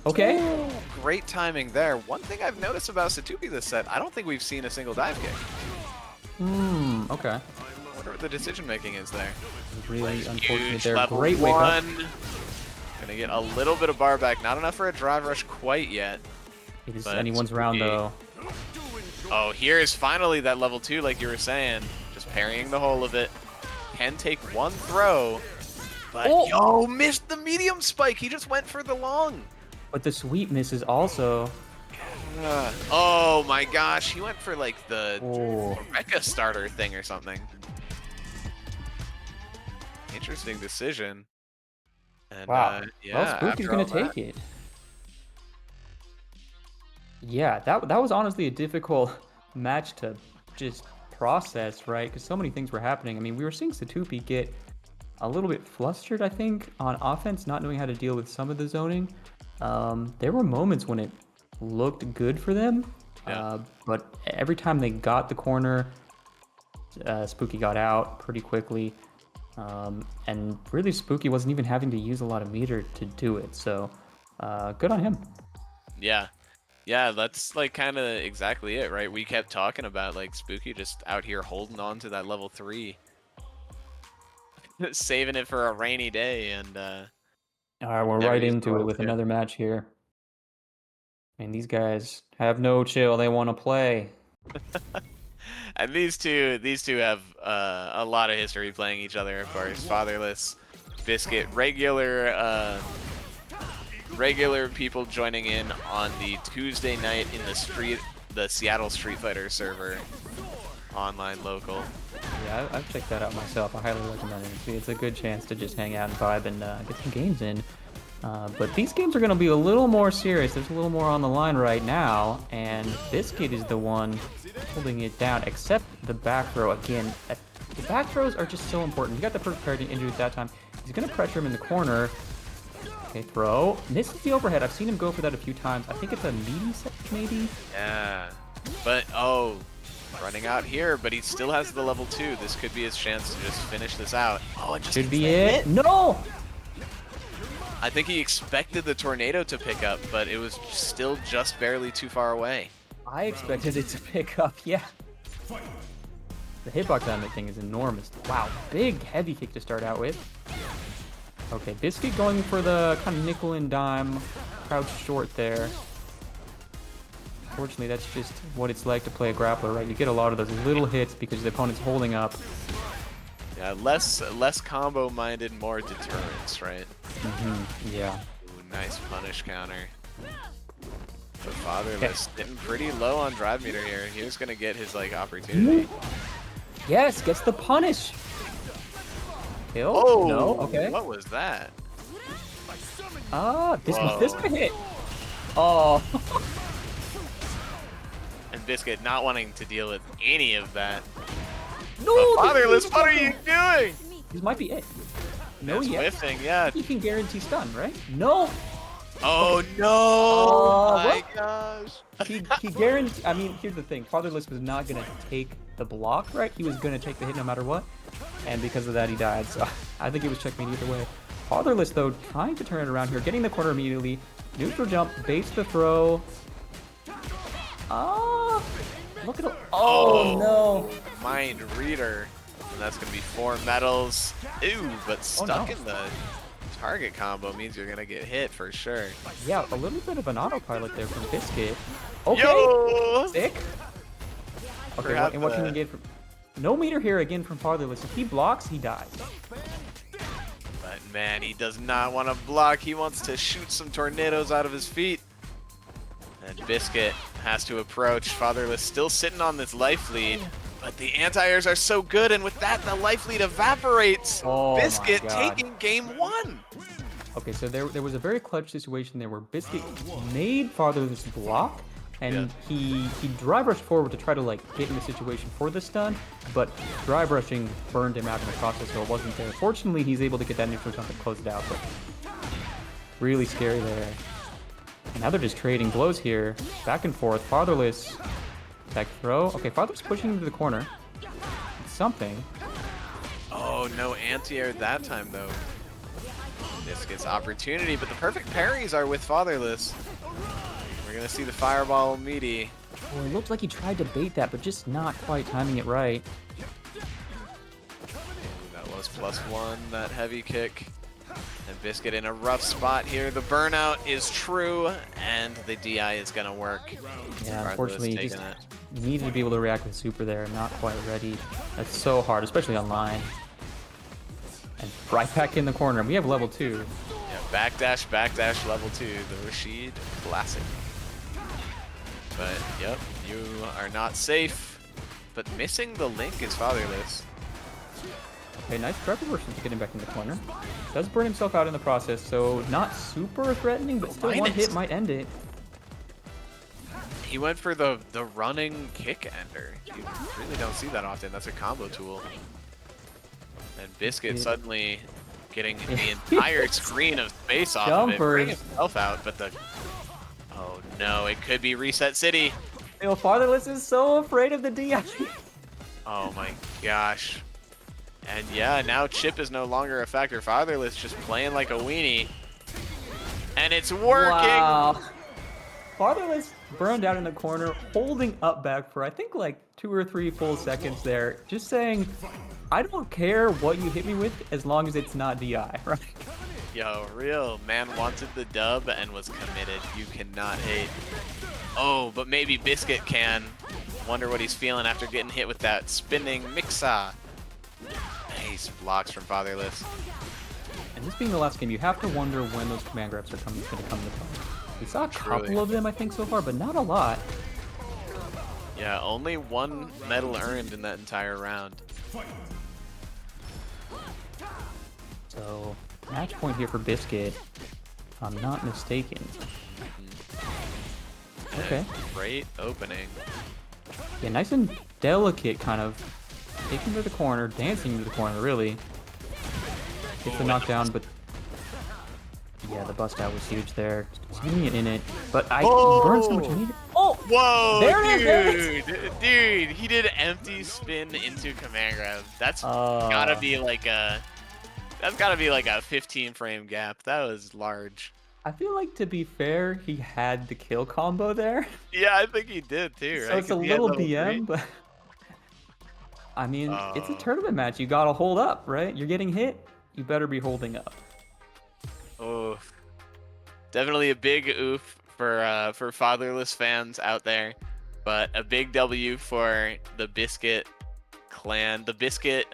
Okay. Ooh, great timing there. One thing I've noticed about Sitoopie this set, I don't think we've seen a single dive kick. Okay. I wonder what the decision making is there. Really unfortunate there. Level Great wake up. Gonna get a little bit of bar back. Not enough for a drive rush quite yet. It is anyone's round though. Oh, here is finally that level 2, like you were saying. Just parrying the whole of it. Can take one throw. But yo, missed the medium spike. He just went for the long. But the sweep misses also. Oh my gosh, he went for like the Mecha starter thing or something. Interesting decision. And wow. yeah, well, Spooky's gonna take it. Yeah, that was honestly a difficult match to just process, right? Because so many things were happening. I mean, we were seeing Sitoopie get a little bit flustered, I think, on offense, not knowing how to deal with some of the zoning. There were moments when it looked good for them, Yeah. but every time they got the corner, Spooky got out pretty quickly. And really, Spooky wasn't even having to use a lot of meter to do it. So good on him. Yeah. Yeah, that's like kind of exactly it, right? We kept talking about like Spooky just out here holding on to that level 3, saving it for a rainy day, and All right, we're never right using the into it level with 2. another match here. And these guys have no chill. They want to play. And these two have a lot of history playing each other, of course. Fatherless, Biscuit, regular people joining in on the Tuesday night in the Seattle Street Fighter server, online local. Yeah, I've checked that out myself. I highly recommend it. It's a good chance to just hang out and vibe and get some games in. But these games are going to be a little more serious. There's a little more on the line right now, and Biscuit is the one holding it down, except the back throw again. The back throws are just so important. He got the perfect parry injury at that time. He's going to pressure him in the corner. Okay, throw. Misses the overhead. I've seen him go for that a few times. I think it's a meaty set, maybe? Yeah, but oh, running out here, but he still has the level 2. This could be his chance to just finish this out. Oh, it just Should be it. No! I think he expected the tornado to pick up, but it was still just barely too far away. I expected it to pick up, yeah. The hitbox on that thing is enormous. Wow, big heavy kick to start out with. Okay, Biscuit going for the kind of nickel and dime, crouch short there. Fortunately, that's just what it's like to play a grappler, right? You get a lot of those little hits because the opponent's holding up. Yeah, less combo-minded, more deterrence, right? Yeah. Ooh, nice punish counter. But Fatherless sitting pretty low on drive meter here. He was gonna get his like opportunity. Yes, gets the punish. Kill? Oh No? Okay. What was that? This could hit. Oh. And Biscuit not wanting to deal with any of that. No! But Fatherless, what are you doing? This might be it. No, It's yeah. whiffing, yeah. He can guarantee stun, right? No! Oh no! My what? gosh! He guaranteed. I mean, here's the thing. Fatherless was not gonna take the block, right? He was gonna take the hit no matter what, and because of that, he died. So I think it was checkmate either way. Fatherless though, trying to turn it around here, getting the corner immediately. Neutral jump, base the throw. Ah! Look at it. Oh no! Mind reader, and that's gonna be 4 medals. Ew, but stuck in the target combo means you're gonna get hit for sure. Yeah, a little bit of an autopilot there from Biscuit. Okay. Yo! Sick. Okay, and what can you get from... No meter here again from Fatherless. If he blocks, he dies. But man, he does not want to block. He wants to shoot some tornadoes out of his feet. And Biscuit has to approach. Fatherless still sitting on this life lead. But the anti-airs are so good, and with that, the life lead evaporates. Oh Biscuit my God. taking game 1. Okay, so there was a very clutch situation there where Biscuit made Fatherless block, and he drive rushed forward to try to like get in the situation for the stun, but drive rushing burned him out in the process, so it wasn't there. Fortunately, he's able to get that neutral jump and close it out, but really scary there. And now they're just trading blows here, back and forth. Fatherless, back throw. Okay, Fatherless pushing into the corner. Something. Oh, no anti-air that time, though. Biscuit's opportunity, but the perfect parries are with Fatherless. We're going to see the fireball meaty. Well, it looked like he tried to bait that, but just not quite timing it right. That was +1, that heavy kick. And Biscuit in a rough spot here. The burnout is true, and the DI is going to work. Yeah, unfortunately, he just needed to be able to react with super there. Not quite ready. That's so hard, especially online. And right back in the corner. We have level 2. Yeah, backdash, level 2. The Rashid Classic. But, yep, you are not safe. But missing the link is Fatherless. Okay, nice grab reversal to get him back in the corner. Does burn himself out in the process, so not super threatening, but still one hit might end it. He went for the running kick ender. You really don't see that often. That's a combo tool. And Biscuit suddenly getting the entire screen of space off of it, bringing himself out, but the... Oh no, it could be Reset City. Yo, Fatherless is so afraid of the DI. Oh my gosh. And yeah, now Chip is no longer a factor. Fatherless just playing like a weenie. And it's working! Wow. Fatherless burned out in the corner, holding up back for I think like 2 or 3 full seconds there, just saying, I don't care what you hit me with as long as it's not DI, right? Yo, real man wanted the dub and was committed. You cannot hate. Oh, but maybe Biscuit can. Wonder what he's feeling after getting hit with that spinning mixa. Nice blocks from Fatherless. And this being the last game, you have to wonder when those command grabs are going to come to play. We saw a couple of them, I think, so far, but not a lot. Yeah, only 1 medal earned in that entire round. So, match point here for Biscuit, if I'm not mistaken. Okay. Great opening. Yeah, nice and delicate, kind of taking to the corner, dancing to the corner, really. Gets the knockdown, but yeah, the bust out was huge there. Seeing it in it, but I burned so much. Oh! Whoa! There it is! Dude, he did empty spin into command grab. That's gotta be like a... That's gotta be like a 15 frame gap. That was large. I feel like, to be fair, he had the kill combo there. Yeah, I think he did too, right? So it's a little DM, but I mean, it's a tournament match. You gotta hold up, right? You're getting hit. You better be holding up. Oof. Definitely a big oof for Fatherless fans out there, but a big W for the Biscuit clan, the Biscuit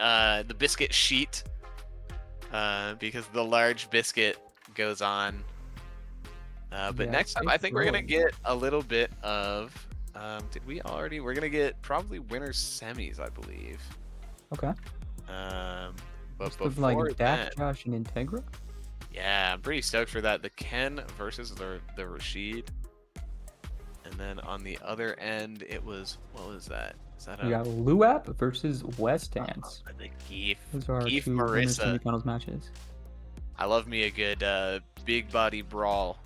sheet, because the large Biscuit goes on. But Yeah, next time, I think we're gonna get a little bit of. Did we already? We're gonna get probably winner semis, I believe. Okay. But With like before that, DacJosh and Integra. yeah, I'm pretty stoked for that. The Ken versus the Rashid, and then on the other end, it was, what was that? Is that You got LUAP versus Wessdance. the Geef? Those are our Geef 2 winners Marissa. semifinals matches. I love me a good big body brawl.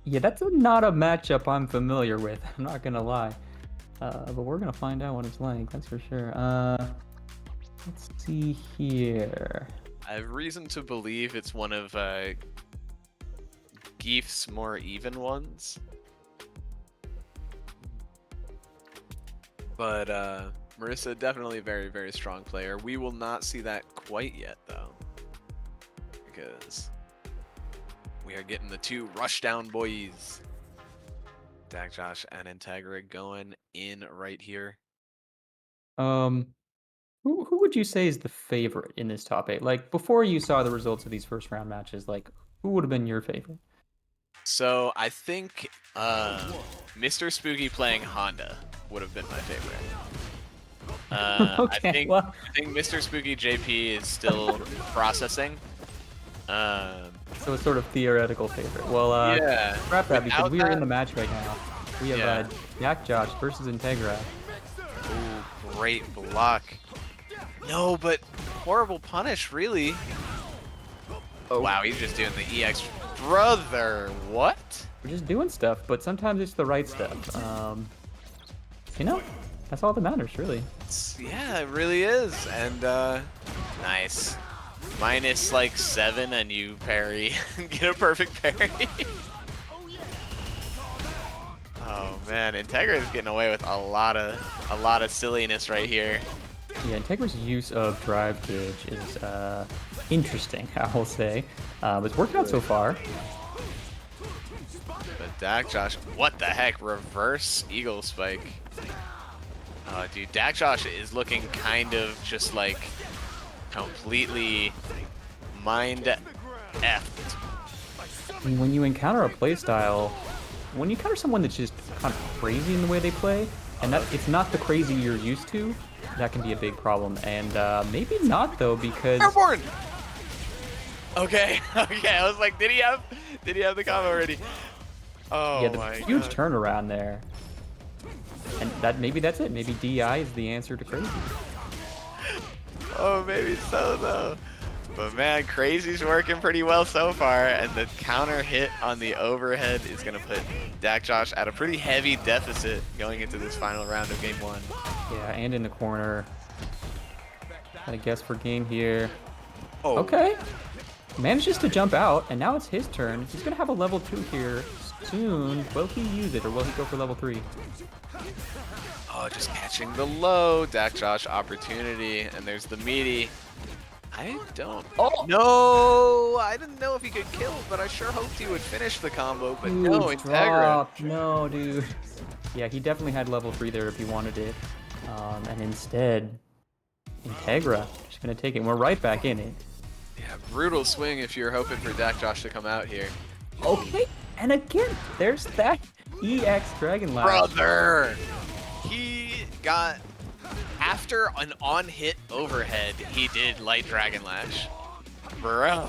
Yeah, that's not a matchup I'm familiar with. I'm not gonna lie, but we're gonna find out what it's like. That's for sure. Let's see here. I have reason to believe it's one of Geef's more even ones. But Marissa, definitely a very, very strong player. We will not see that quite yet, though, because we are getting the 2 Rushdown boys, DacJosh and Integra, going in right here. Who would you say is the favorite in this top 8? Like, before you saw the results of these first round matches, like, who would have been your favorite? So I think Mr. Spooky playing Honda would have been my favorite. Okay, I think Mr. Spooky JP is still processing. So it's sort of theoretical favorite. Well, yeah. Wrap that, because Without we are in that- the match right now. We have DacJosh versus Integra. Ooh, great block. No, but horrible punish, really. Oh. Wow, he's just doing the EX. Brother, what? We're just doing stuff, but sometimes it's the right stuff. You know, that's all that matters, really. Yeah, it really is. And nice. Minus like 7 and you parry. Get a perfect parry. Oh man, Integra is getting away with a lot of silliness right here. Yeah, Integra's use of drive gauge is interesting, I will say. It's worked out so far. But DacJosh, what the heck? Reverse Eagle Spike. Oh, dude, DacJosh is looking kind of just like completely mind effed. I mean, when you encounter a playstyle, when you encounter someone that's just kind of crazy in the way they play, and that it's not the crazy you're used to, that can be a big problem. And maybe not though, because Airborne. Okay, okay. I was like, did he have the combo already? Oh yeah, my the huge God. turnaround there. maybe that's it. Maybe DI is the answer to crazy. Oh, maybe so though. But man, Crazy's working pretty well so far, and the counter hit on the overhead is gonna put DacJosh at a pretty heavy deficit going into this final round of game 1. Yeah, and in the corner. I guess for game here. Oh. Okay. Manages to jump out, and now it's his turn. He's gonna have a level 2 here soon. Will he use it, or will he go for level 3? Oh, just catching the low. DacJosh opportunity, and there's the meaty. I don't. Oh no! I didn't know if he could kill, but I sure hoped he would finish the combo. But no, Integra. Drop. No, dude. Yeah, he definitely had level 3 there if he wanted it, and instead, Integra just gonna take it. We're right back in it. Yeah, brutal swing if you're hoping for DacJosh to come out here. Okay, and again, there's that EX Dragon Lash. Brother, he got. After an on-hit overhead, he did light Dragon Lash. Bro.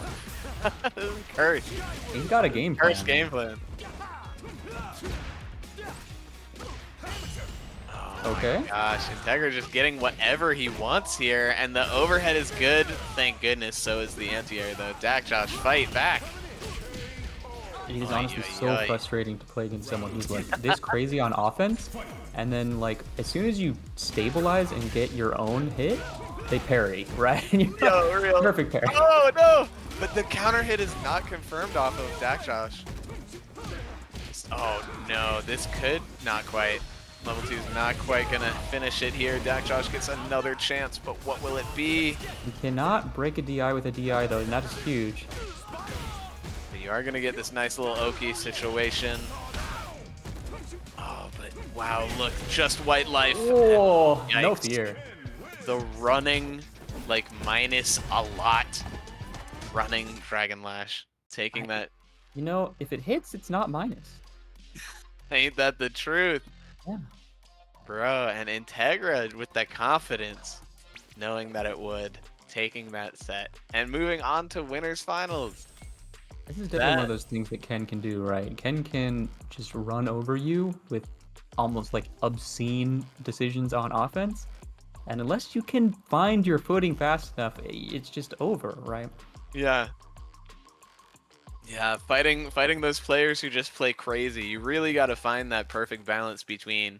Curse. He's got a game plan. Curse game plan. Oh okay. my gosh, Integra just getting whatever he wants here, and the overhead is good. Thank goodness, so is the anti-air though. DacJosh, fight back. It is honestly so frustrating to play against someone who's like this crazy on offense, and then like as soon as you stabilize and get your own hit, they parry, right? Yo, perfect parry. Oh no! But the counter hit is not confirmed off of DacJosh. Oh no, this could not quite. Level 2 is not quite gonna finish it here. DacJosh gets another chance, but what will it be? You cannot break a DI with a DI though, and that is huge. You are going to get this nice little Oki situation. Oh, but wow, look, just white life. Oh, no fear. The running, like, minus a lot. Running Dragon Lash. Taking that. You know, if it hits, it's not minus. Ain't that the truth? Yeah. Bro, and Integra with that confidence, knowing that it would. Taking that set. And moving on to winners finals. This is definitely one of those things that Ken can do, right? Ken can just run over you with almost like obscene decisions on offense. And unless you can find your footing fast enough, it's just over, right? Yeah. Yeah, fighting those players who just play crazy. You really got to find that perfect balance between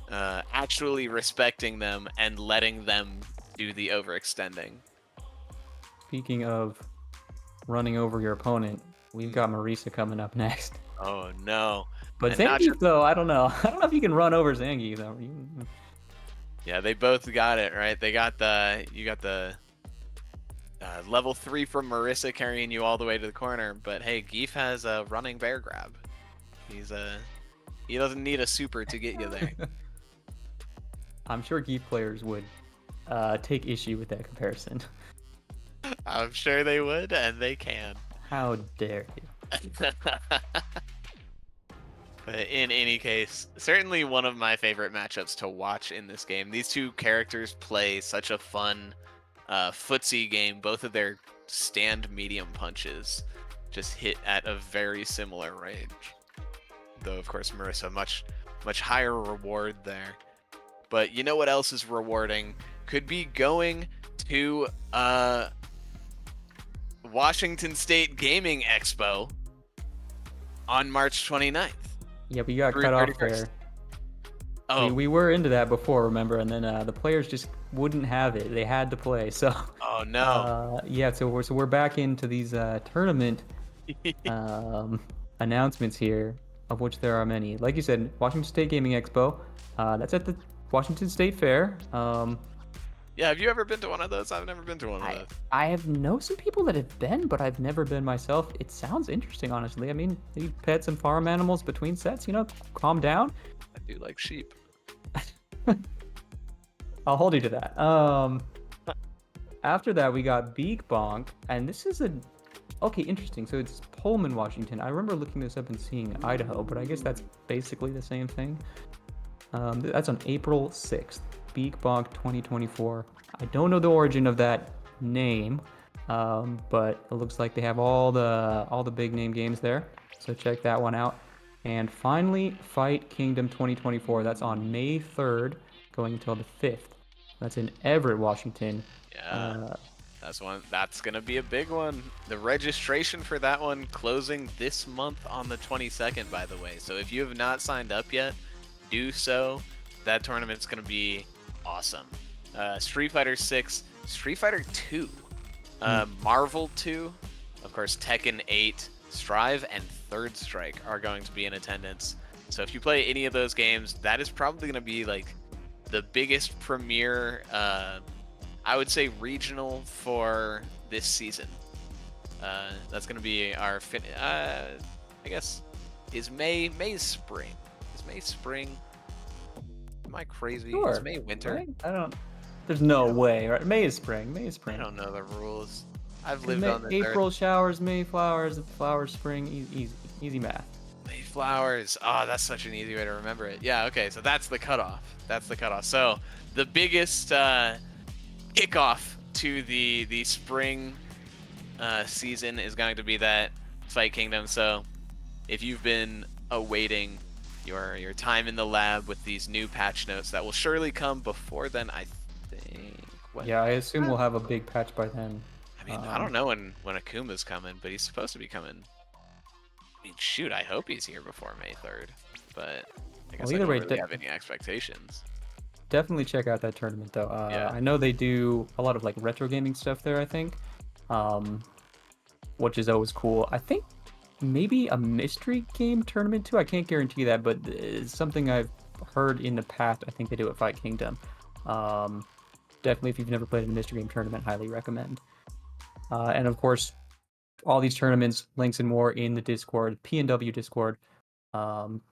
actually respecting them and letting them do the overextending. Speaking of running over your opponent, we've got Marisa coming up next. Oh no! But Zangief, though, I don't know. I don't know if you can run over Zangief though. Yeah, they both got it right. They got you got the level 3 from Marisa carrying you all the way to the corner. But hey, Geef has a running bear grab. He doesn't need a super to get you there. I'm sure Geef players would take issue with that comparison. I'm sure they would, and they can. How dare you? But in any case, certainly one of my favorite matchups to watch in this game. These two characters play such a fun footsie game. Both of their stand medium punches just hit at a very similar range. Though, of course, Marisa, much higher reward there. But you know what else is rewarding? Could be going to Washington State Gaming Expo on March 29th. Yeah, we got cut off there. Oh, we were into that before, remember? And then the players just wouldn't have it. They had to play. So. Oh no. Yeah, so we're back into these tournament announcements here, of which there are many. Like you said, Washington State Gaming Expo. That's at the Washington State Fair. Yeah, have you ever been to one of those? I've never been to one of those. I have known some people that have been, but I've never been myself. It sounds interesting, honestly. I mean, you pet some farm animals between sets, calm down. I do like sheep. I'll hold you to that. After that, we got Beak Bonk, and this is okay, interesting. So it's Pullman, Washington. I remember looking this up and seeing Idaho, but I guess that's basically the same thing. That's on April 6th. Beak Bonk 2024. I don't know the origin of that name, but it looks like they have all the big name games there. So check that one out. And finally, Fight Kingdom 2024. That's on May 3rd, going until the 5th. That's in Everett, Washington. Yeah. That's gonna be a big one. The registration for that one closing this month on the 22nd, by the way. So if you have not signed up yet, do so. That tournament's gonna be awesome. Street Fighter 6, Street Fighter 2, Marvel 2, of course Tekken 8, Strive, and Third Strike are going to be in attendance. So if you play any of those games, that is probably gonna be like the biggest premiere, I would say, regional for this season. That's gonna be our I guess, is May's spring? Is May spring? Am I crazy? Sure. Is May winter? Right? I don't. There's no way, right? May is spring. May is spring. I don't know the rules. I've lived on this April earth. showers, May flowers, flowers, spring. Easy math. May flowers. Oh, that's such an easy way to remember it. Yeah. Okay. So that's the cutoff. That's the cutoff. So the biggest kickoff to the spring season is going to be that Fight Kingdom. So if you've been awaiting your time in the lab with these new patch notes that will surely come before then, I think. Yeah, I assume we'll have a big patch by then. I mean, I don't know when Akuma's coming, but he's supposed to be coming. I mean, shoot, I hope he's here before May 3rd, but I guess I don't really have any expectations. Definitely check out that tournament, though. Yeah. I know they do a lot of like retro gaming stuff there, I think, which is always cool. I think maybe a mystery game tournament too. I can't guarantee that, but it's something I've heard in the past. I think they do at Fight Kingdom. Definitely, if you've never played a mystery game tournament, highly recommend. And of course, all these tournaments, links and more in the Discord, PNW Discord.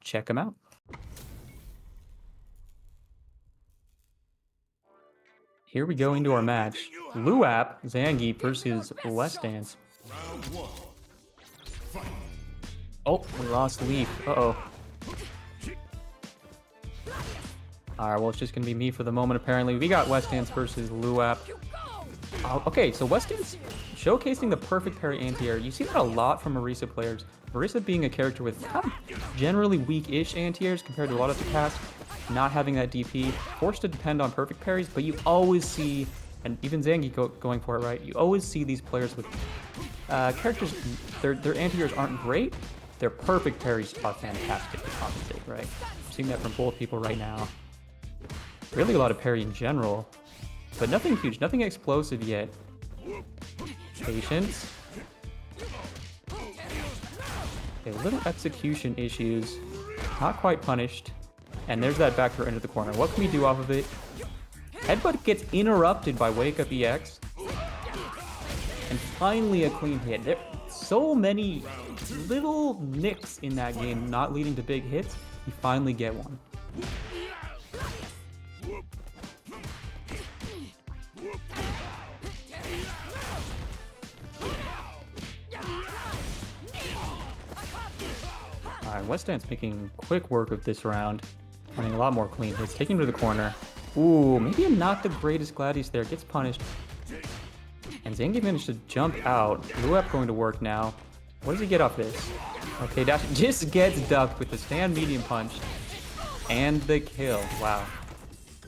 Check them out. Here we go into our match. LUAP, Zangief versus Wessdance. Oh, we lost Leaf. Uh-oh. Alright, well, it's just going to be me for the moment, apparently. We got Wessdance versus LUAP. Okay, so Wessdance showcasing the perfect parry anti-air. You see that a lot from Marisa players. Marisa being a character with kind of generally weak-ish anti-airs compared to a lot of the past. Not having that DP, forced to depend on perfect parries, but you always see, and even Zangief going for it, right? You always see these players with characters, their anti-airs aren't great, their perfect parries are fantastic to compensate, right? I'm seeing that from both people right now. Really a lot of parry in general, but nothing huge, nothing explosive yet. Patience. Okay, little execution issues, not quite punished. And there's that back throw into the corner. What can we do off of it? Headbutt gets interrupted by Wake Up EX. And finally a clean hit. There are so many little nicks in that game not leading to big hits. You finally get one. Alright, Wessdance making quick work of this round. Running a lot more clean hits, taking him to the corner. Ooh, maybe not the greatest Gladius there. Gets punished. And Zangief managed to jump out. LUAP going to work now. What does he get off this? Okay, Dash just gets ducked with the stand medium punch. And the kill. Wow.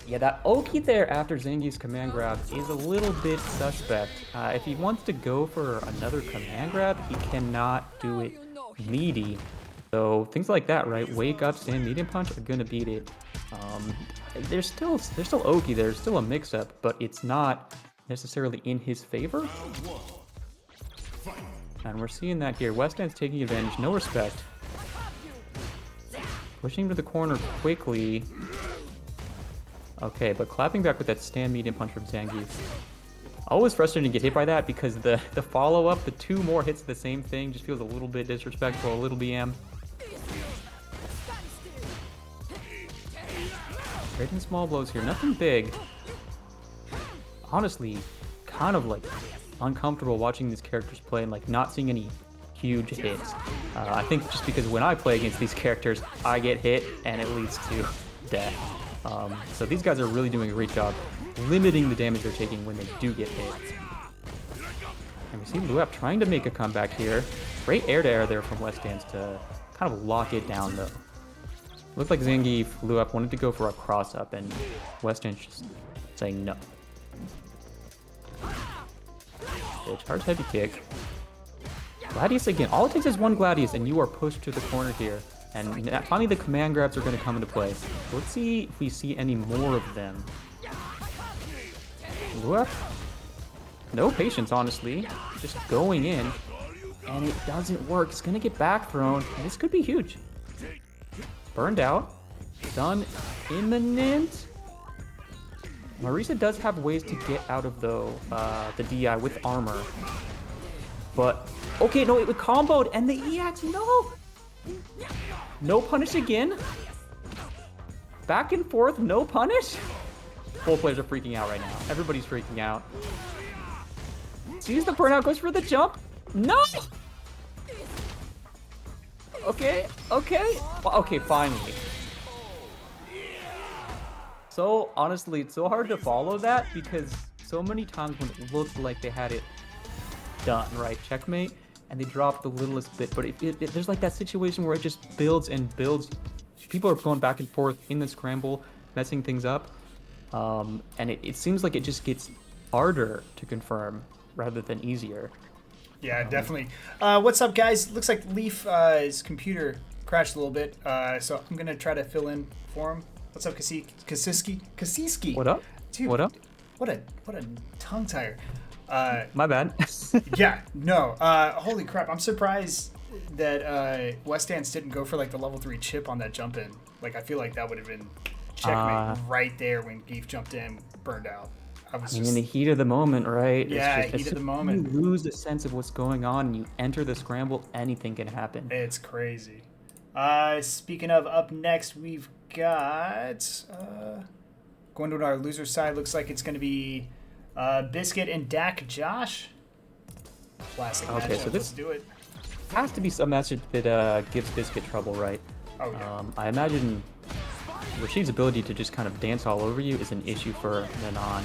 Yeah, that Oki there after Zangief's command grab is a little bit suspect. If he wants to go for another command grab, he cannot do it meaty. So things like that, right? Wake up, stand, medium punch are gonna beat it. There's still Oki, there's still a mix-up, but it's not necessarily in his favor. And we're seeing that here. Wessdance taking advantage, no respect. Pushing to the corner quickly. Okay, but clapping back with that stand medium punch from Zangief. Always frustrating to get hit by that because the follow-up, the two more hits of the same thing just feels a little bit disrespectful, a little BM. Trading small blows here, nothing big. Honestly, kind of like uncomfortable watching these characters play and like not seeing any huge hits. I think just because when I play against these characters, I get hit and it leads to death. So these guys are really doing a great job limiting the damage they're taking when they do get hit. And we see LUAP trying to make a comeback here. Great air-to-air there from Wessdance to kind of lock it down though. Looked like Zangief, LUAP wanted to go for a cross up, and Wessdance just saying no. Okay, charge heavy kick. Gladius again. All it takes is one Gladius, and you are pushed to the corner here. And finally, the command grabs are going to come into play. Let's see if we see any more of them. LUAP, no patience, honestly. Just going in, and it doesn't work. It's going to get back thrown, and this could be huge. Burned out. Done imminent. Marisa does have ways to get out of the DI with armor. But, okay, no, it comboed, and the EX, no! No punish again. Back and forth, no punish. Both players are freaking out right now. Everybody's freaking out. Sees the burnout, goes for the jump. No! Okay, okay. Okay, finally. So, honestly, it's so hard to follow that because so many times when it looked like they had it done, right? Checkmate, and they dropped the littlest bit. But there's like that situation where it just builds and builds. People are going back and forth in the scramble, messing things up. And it seems like it just gets harder to confirm rather than easier. Yeah, definitely. What's up, guys? Looks like his computer crashed a little bit, so I'm gonna try to fill in for him. What's up, Kasiski? What up? Dude, what up? What a tongue tire. My bad. Yeah, no. Holy crap! I'm surprised that Wessdance didn't go for like the level 3 chip on that jump in. Like, I feel like that would have been checkmate right there when Geef jumped in, burned out. I mean, in the heat of the moment, right? Yeah, it's just, heat of the moment. You lose a sense of what's going on and you enter the scramble, anything can happen. It's crazy. Speaking of, up next, we've got... going to our loser side, looks like it's going to be Biscuit and DacJosh. Classic matchup. Okay, so this Let's do it. has to be a message that gives Biscuit trouble, right? Oh, yeah. I imagine Rashid's ability to just kind of dance all over you is an issue for Nanan.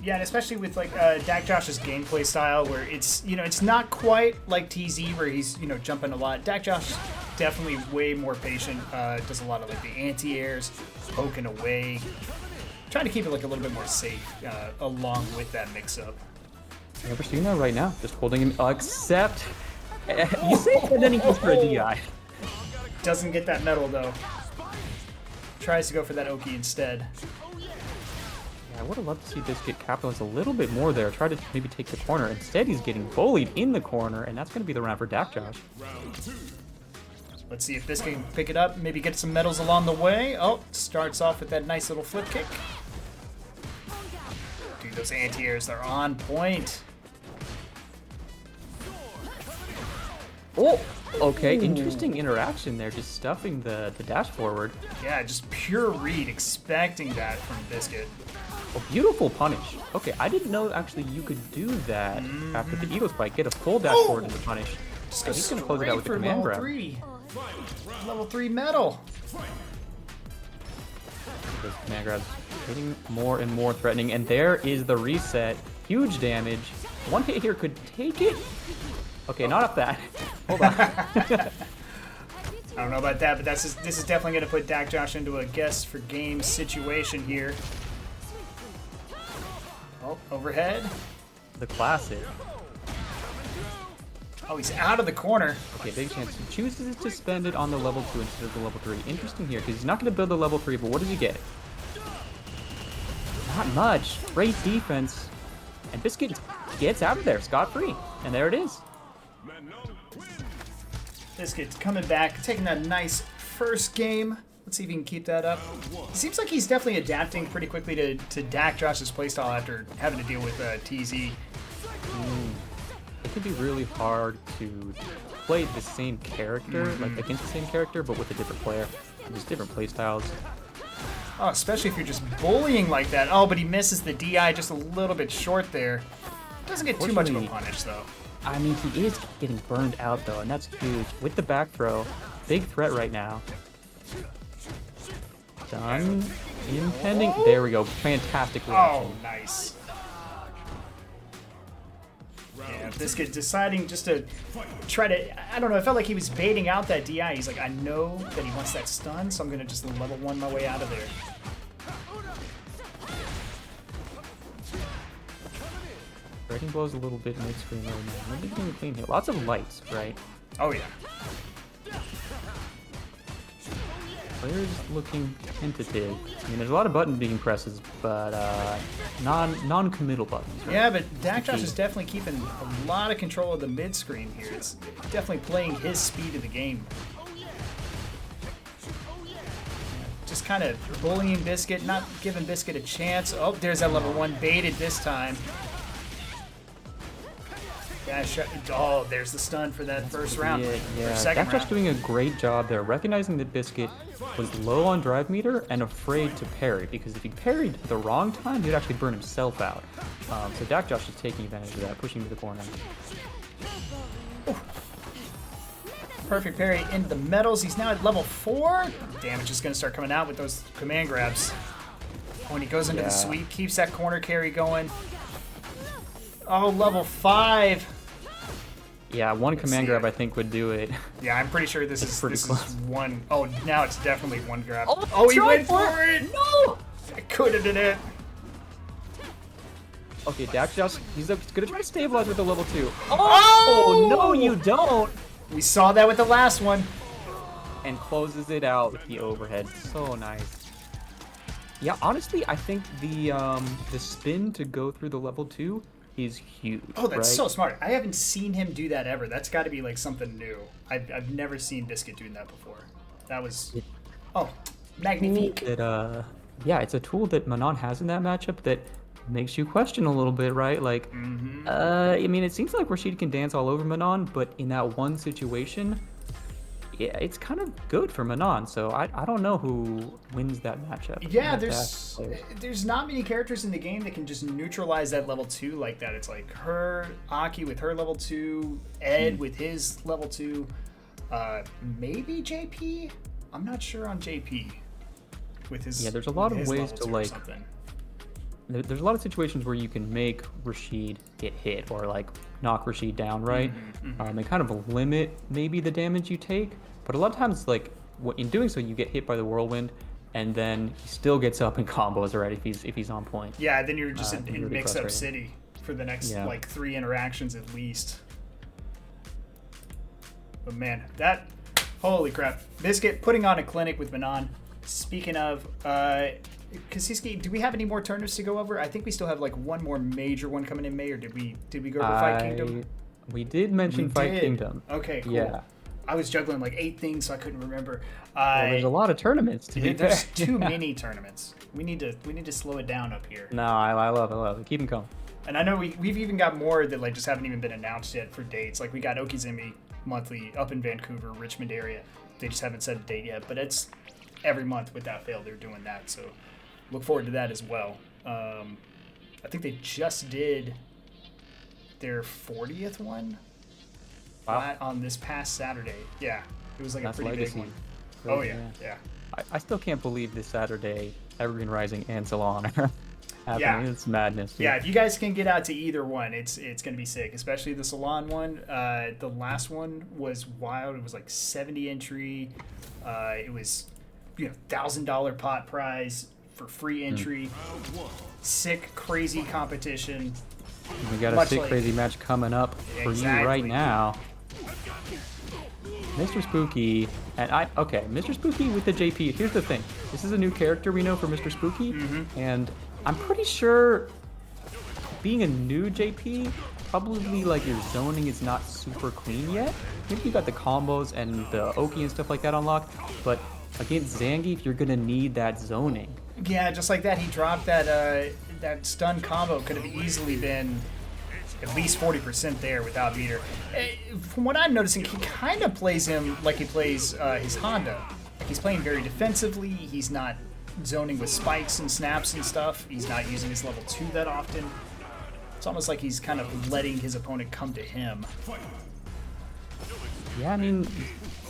Yeah, and especially with like DacJosh's gameplay style, where it's it's not quite like TZ where he's jumping a lot. DacJosh definitely way more patient. Does a lot of like the anti-airs, poking away, trying to keep it like a little bit more safe along with that mix-up. Yeah, we're seeing that right now. Just holding him, except you say, and then he goes for a DI. Doesn't get that medal though. Tries to go for that Oki instead. I would have loved to see Biscuit capitalize a little bit more there. Try to maybe take the corner. Instead, he's getting bullied in the corner, and that's going to be the round for DacJosh. Let's see if Biscuit can pick it up, maybe get some medals along the way. Oh, starts off with that nice little flip kick. Dude, those anti-airs, they're on point. Oh, okay. Interesting interaction there, just stuffing the dash forward. Yeah, just pure read, expecting that from Biscuit. A beautiful punish. Okay, I didn't know actually you could do that after the Eagle Spike. Get a full dash forward into punish. Just he's going to close it out with the command grab. Level 3 medal. Those command grabs getting more and more threatening, and there is the reset. Huge damage. One hit here could take it. Okay, not up that. Hold on. I don't know about that, but this is definitely going to put DacJosh into a guest for game situation here. Oh, overhead. The classic. Oh, he's out of the corner. Okay, big chance. He chooses to spend it on the level 2 instead of the level 3. Interesting here, because he's not going to build the level 3, but what does he get? Not much. Great defense. And Biscuit gets out of there scot-free. And there it is. Biscuit's coming back, taking that nice first game. Let's see if he can keep that up. It seems like he's definitely adapting pretty quickly to DacJosh's playstyle after having to deal with TZ. It can be really hard to play the same character, like against the same character, but with a different player. There's different playstyles. Oh, especially if you're just bullying like that. Oh, but he misses the DI just a little bit short there. Doesn't get too much of a punish, though. I mean, he is getting burned out, though, and that's huge. With the back throw, big threat right now. Done. Impending. There we go. Fantastic reaction. Oh, nice. Yeah, Biscuit deciding just to try to, I don't know, it felt like he was baiting out that DI. He's like, I know that he wants that stun, so I'm going to just level 1 my way out of there. Wrecking Blow's a little bit mid-screen right now. Nobody's getting a clean hit. Lots of lights, right? Oh, yeah. Players looking tentative. I mean, there's a lot of button being presses, but non-committal buttons. Right? Yeah, but DacJosh is definitely keeping a lot of control of the mid-screen here. It's definitely playing his speed of the game. Just kind of bullying Biscuit, not giving Biscuit a chance. Oh, there's that level 1 baited this time. Yeah, oh, there's the stun for that first round. Yeah, second DacJosh round. doing a great job there, recognizing that Biscuit was low on drive meter and afraid to parry, because if he parried at the wrong time, he'd actually burn himself out. So DacJosh is taking advantage of that, pushing to the corner. Perfect parry into the metals. He's now at level 4. Damage is going to start coming out with those command grabs. When he goes into the sweep, keeps that corner carry going. Oh, level 5. Yeah, one command grab I think would do it. Yeah, I'm pretty sure this is close. one. Oh, now it's definitely one grab. Oh, he went for it! No! I could have did it. Okay, DacJosh, he's gonna try to stabilize with the level 2. Oh! No, you don't! We saw that with the last one. And closes it out with the overhead. So nice. Yeah, honestly, I think the spin to go through the level 2 is huge. Oh, that's right? so smart. I haven't seen him do that ever. That's got to be like something new. I've never seen Biscuit doing that before. That was... Oh, magnifique. Yeah, it's a tool that Manon has in that matchup that makes you question a little bit, right? Like, I mean, it seems like Rashid can dance all over Manon, but in that one situation, yeah, it's kind of good for Manon. So I don't know who wins that matchup. Yeah, there's not many characters in the game that can just neutralize that level 2 like that. It's like her, Aki with her level 2, Ed with his level 2, maybe JP? I'm not sure on JP with his. Yeah, there's a lot of ways to like. Something. There's a lot of situations where you can make Rashid get hit or like knock Rashid down, right? And kind of limit maybe the damage you take. But a lot of times, like in doing so, you get hit by the whirlwind, and then he still gets up in combos, right? If he's on point. Yeah, then you're just in really mix-up city for the next like 3 interactions at least. But man, that holy crap! Biscuit putting on a clinic with Manon. Speaking of. Kasiski, do we have any more tournaments to go over? I think we still have like one more major one coming in May, or did we go over Fight Kingdom? We did mention Fight Kingdom. Okay, cool. Yeah. I was juggling like 8 things, so I couldn't remember. Well, there's a lot of tournaments to be fair. There's too many tournaments. We need to slow it down up here. No, I love it. Keep them coming. And I know we've even got more that like just haven't even been announced yet for dates. Like we got Okizumi monthly up in Vancouver, Richmond area. They just haven't set a date yet, but it's every month without fail they're doing that. So look forward to that as well. I think they just did their 40th one on this past Saturday. Yeah, it was like That's a pretty legacy. big one. Crazy, Oh yeah. I still can't believe this Saturday Evergreen Rising and Salon are happening. Yeah. It's madness. Dude. Yeah, if you guys can get out to either one, it's gonna be sick. Especially the Salon one. The last one was wild. It was like 70 entry. It was $1,000 pot prize for free entry. Sick, crazy competition. We got a sick, crazy match coming up for you right now. Mr. Spooky, and Mr. Spooky with the JP. Here's the thing. This is a new character we know for Mr. Spooky, and I'm pretty sure being a new JP, probably like your zoning is not super clean yet. Maybe you got the combos and the Oki and stuff like that unlocked, but against Zangief, you're gonna need that zoning. Yeah, just like that, he dropped that stun combo. Could have easily been at least 40% there without meter. From what I'm noticing, he kind of plays him like he plays his Honda. Like he's playing very defensively. He's not zoning with spikes and snaps and stuff. He's not using his level 2 that often. It's almost like he's kind of letting his opponent come to him. Yeah, I mean,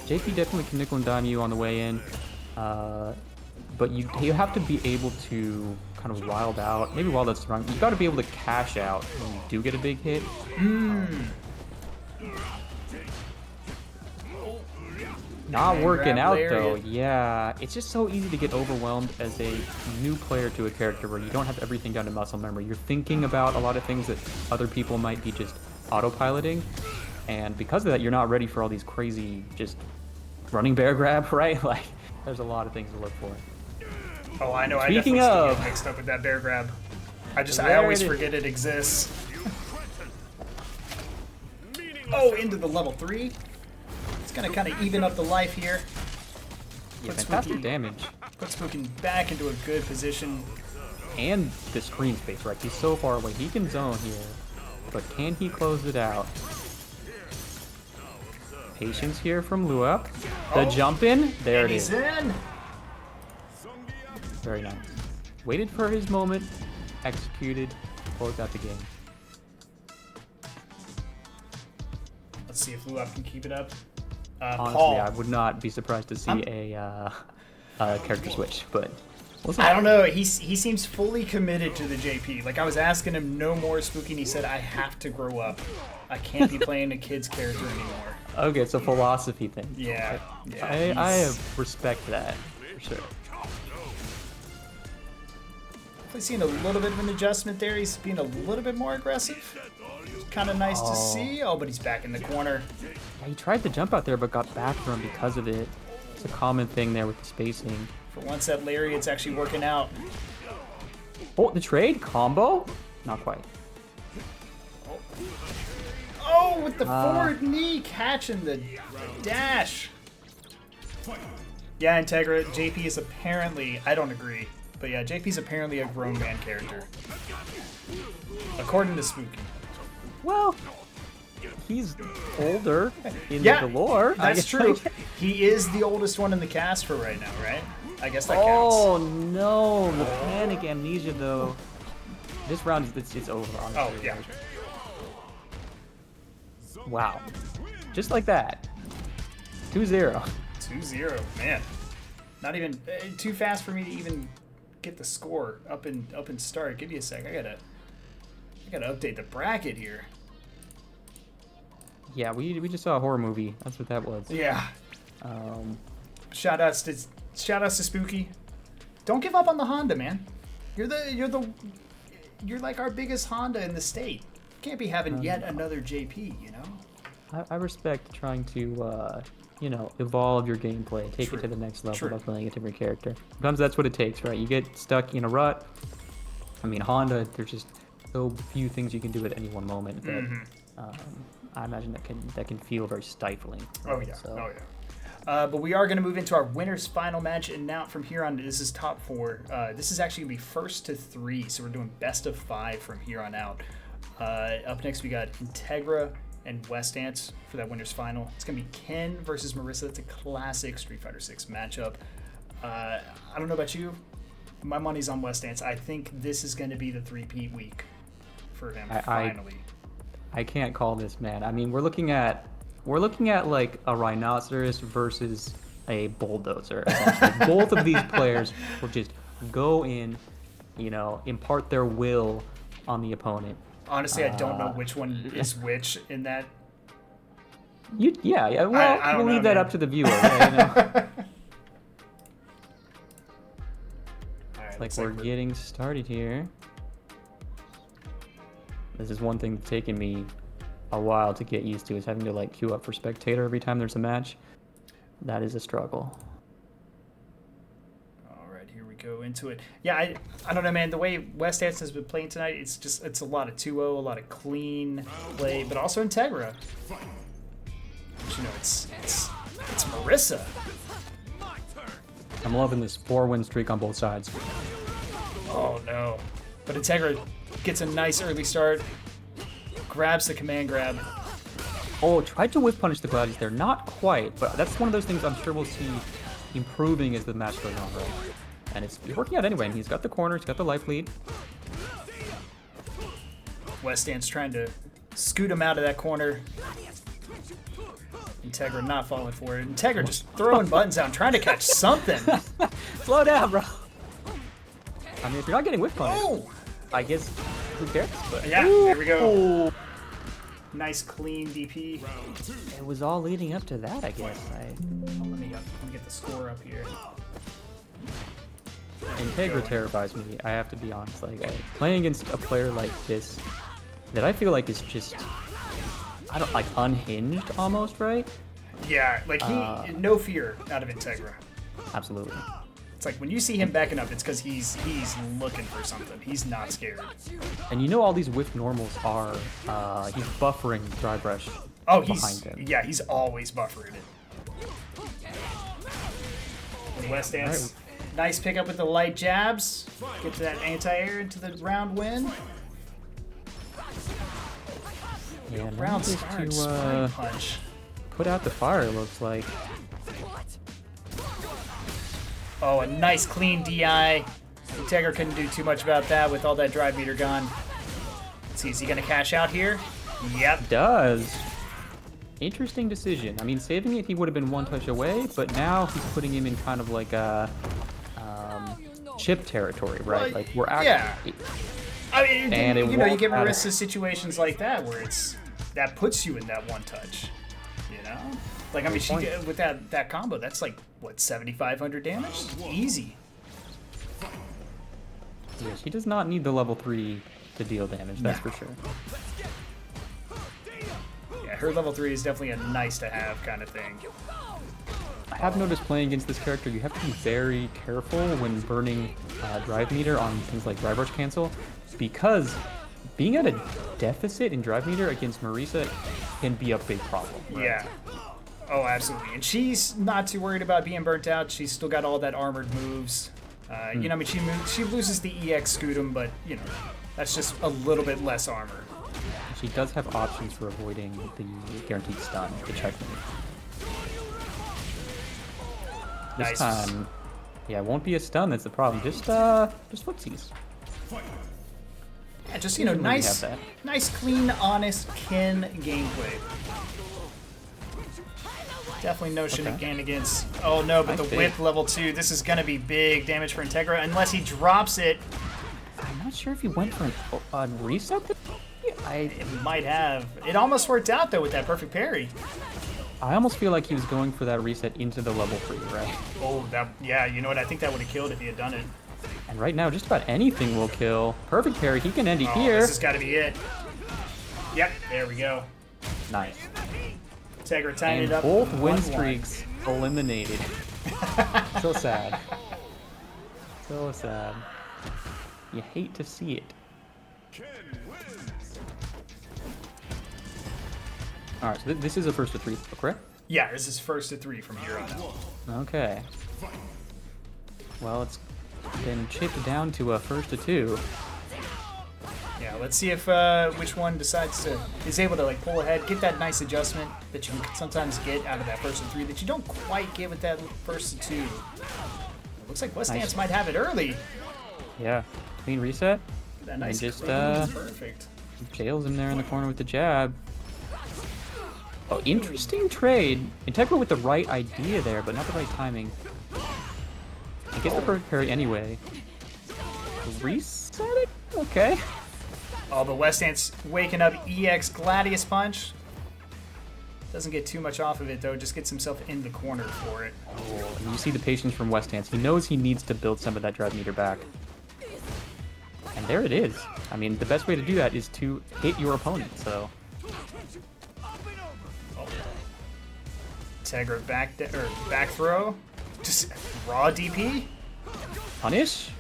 JP definitely can nickel and dime you on the way in. but you have to be able to kind of wild out. Maybe wild out's wrong. You got to be able to cash out when you do get a big hit. Not working out though. Yeah, it's just so easy to get overwhelmed as a new player to a character where you don't have everything down to muscle memory. You're thinking about a lot of things that other people might be just autopiloting, and because of that, you're not ready for all these crazy just running bear grab, right? Like, there's a lot of things to look for. Oh, I know. Speaking I definitely of, get mixed up with that bear grab. I always forget it exists. Oh, into the level 3. It's gonna kind of even up the life here. Yeah, fantastic damage. Put Spooky back into a good position. And the screen space, right? He's so far away. He can zone here, but can he close it out? Patience here from LUAP. The jump in. There it is. He's in. Very nice. Waited for his moment. Executed. Closed out the game. Let's see if LUAP can keep it up. Honestly, Paul. I would not be surprised to see a character switch, but we'll see. I don't know. He seems fully committed to the JP. Like, I was asking him no more Spooky, and he said, I have to grow up. I can't be playing a kid's character anymore. Okay, it's a philosophy thing. Yeah. I respect that, for sure. Definitely seeing a little bit of an adjustment there. He's being a little bit more aggressive. Kind of nice to see. Oh, but he's back in the corner. Yeah, he tried to jump out there, but got back from him because of it. It's a common thing there with the spacing. For once, that lariat's actually working out. Oh, the trade combo? Not quite. Oh, with the forward knee catching the dash. Yeah, Integra, JP is apparently, I don't agree, but yeah, JP's apparently a grown man character. According to Spooky. Well, he's older in the lore. That's true. He is the oldest one in the cast for right now, right? I guess that counts. Oh no, the panic amnesia though. This round it's over, honestly. Oh, yeah. Wow. Just like that. 2-0. 2-0, man. Not even too fast for me to even get the score up and start. Give me a sec. I gotta update the bracket here. Yeah, we just saw a horror movie. That's what that was. Yeah. Shout outs to Spooky. Don't give up on the Honda, man. You're like our biggest Honda in the state. Can't be having yet another JP, you know? I respect trying to, evolve your gameplay, take it to the next level by playing a different character. Sometimes that's what it takes, right? You get stuck in a rut. I mean, Honda, there's just so few things you can do at any one moment that I imagine that can feel very stifling. Right? Oh, yeah. So, Oh, yeah. But we are going to move into our winner's final match, and now from here on, this is top 4. This is actually going to be first to 3, so we're doing best of 5 from here on out. Up next, we got Integra and Wessdance for that winner's final. It's going to be Ken versus Marissa. That's a classic Street Fighter 6 matchup. I don't know about you. My money's on Wessdance. I think this is going to be the 3-peat week for him, finally. I can't call this, man. I mean, we're looking at like a rhinoceros versus a bulldozer. Both of these players will just go in, impart their will on the opponent. Honestly, I don't know which one is which in that. Yeah. Well, we'll leave that up to the viewer. Right, Like we're getting started here. This is one thing that's taken me a while to get used to, is having to queue up for spectator every time there's a match. That is a struggle. All right, here we go into it. Yeah, I don't know, man. The way Wessdance has been playing tonight, it's a lot of 2-0, a lot of clean play, but also Integra. But, it's Marissa. I'm loving this 4-win streak on both sides. Oh no! But Integra gets a nice early start. Grabs the command grab. Oh, tried to whiff punish the Gladius there. Not quite, but that's one of those things I'm sure we'll see improving as the match goes on, right? And it's working out anyway. And he's got the corner, he's got the life lead. Wessdance trying to scoot him out of that corner. Integra not falling for it. Integra just throwing buttons out, trying to catch something. Slow down, bro. I mean, if you're not getting whip punished, Oh! I guess who cares? But Yeah, there we go. Nice clean DP. it was all leading up to that, I guess. Let me get the score up here. Integra terrifies me. I have to be honest. Like playing against a player like this, that I feel like is just, I don't like unhinged almost, right? Yeah, like no fear out of Integra. Absolutely. It's like when you see him backing up, it's because he's looking for something. He's not scared. And you know all these whiff normals are, he's buffering drive rush behind him. Yeah, he's always buffering it. Wessdance, Right. nice pickup with the light jabs. Get to that anti-air into the round win. Yeah, now Round just start, to spring punch. put out the fire, it looks like. Oh, a nice clean DI. Integra couldn't do too much about that with all that drive meter gone. Let's see, is he gonna cash out here? Yep. Does. Interesting decision. I mean, saving it, he would have been one touch away, but now he's putting him in kind of like a chip territory, right? Well, Like we're yeah. actually. I mean, And it you won't get matter. Marissa situations like that where that puts you in that one touch. You know? Like, I mean, she did, with that combo, that's like, what, 7,500 damage? Easy. Yeah, she does not need the level 3 to deal damage, that's for sure. Yeah, her level 3 is definitely a nice to have kind of thing. I have noticed playing against this character, you have to be very careful when burning drive meter on things like drive rush cancel, because being at a deficit in drive meter against Marisa can be a big problem. Right? Yeah. Oh, absolutely. And she's not too worried about being burnt out. She's still got all that armored moves. You know, I mean, she loses the EX Scootum, but, you know, that's just a little bit less armor. She does have options for avoiding the guaranteed stun, the checkmate. This Nice. time, yeah, it won't be a stun, that's the problem. Just footsies. Yeah, just, you know, Doesn't really nice, have that. nice, clean, honest Ken gameplay. Definitely no shenanigans. Oh no, but Nice the whip level 2, this is going to be big damage for Integra unless he drops it. I'm not sure if he went for a reset. It might have. It almost worked out though with that perfect parry. I almost feel like he was going for that reset into the level 3, right? Oh, yeah, you know what? I think that would have killed if he had done it. And right now, just about anything will kill. Perfect parry, he can end it Oh, here. this has got to be it. Yep, there we go. Nice. Integra tying And it up. both win 1-1. streaks eliminated. So sad. So sad. You hate to see it. Alright, so this is a first to 3, correct? Yeah, this is first to 3 from here on out. Okay. Well, it's been chipped down to a first to 2. Yeah, let's see if which one is able to like pull ahead, get that nice adjustment that you can sometimes get out of that first to 3 that you don't quite get with that first to 2. It looks like Wessdance Nice. might have it early. Yeah. Clean reset. That nice just, clean, perfect. Jails him there in the corner with the jab. Oh, interesting trade. Integra with the right idea there, but not the right timing. He gets the perfect parry anyway. Reset it? Okay. Oh, but Wessdance waking up EX Gladius Punch. Doesn't get too much off of it though, just gets himself in the corner for it. And you see the patience from Wessdance. He knows he needs to build some of that drive meter back. And there it is. I mean, the best way to do that is to hit your opponent, so... Integra back throw. Just raw DP. Punish?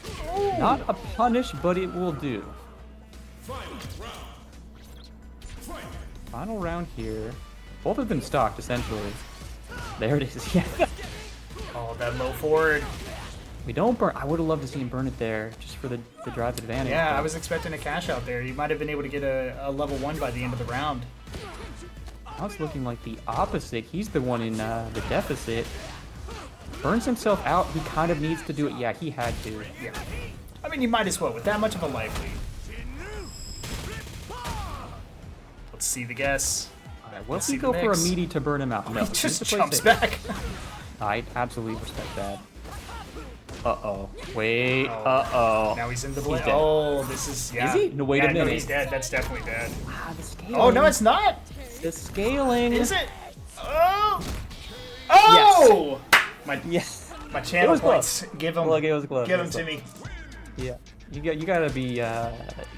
Not a punish, but it will do. Final round here. Both have been stocked, essentially. There it is, yeah. Oh, that low forward. We don't burn. I would have loved to see him burn it there, just for the drive advantage. Yeah, but I was expecting a cash out there. You might have been able to get a level 1 by the end of the round. Now it's looking like the opposite. He's the one in the deficit. Burns himself out. He kind of needs to do it. Yeah, he had to. Yeah. I mean, you might as well with that much of a life lead. Let's see the guess. Will Let's he see the go for a mix. meaty to burn him out? No, He choose just to play jumps safe. back. I absolutely respect that. Uh-oh. Wait. Uh-oh. Now he's in the He's blade. dead. Oh, this is... Yeah. he? No, wait a Yeah, no, minute. he's dead. That's definitely dead. Ah, the scaling. Oh, no, it's not. The scaling. Is it? Oh! Oh! My Yes. my channel was points. Give him. Look, it was close. Give It him was to close. me. Yeah. You gotta be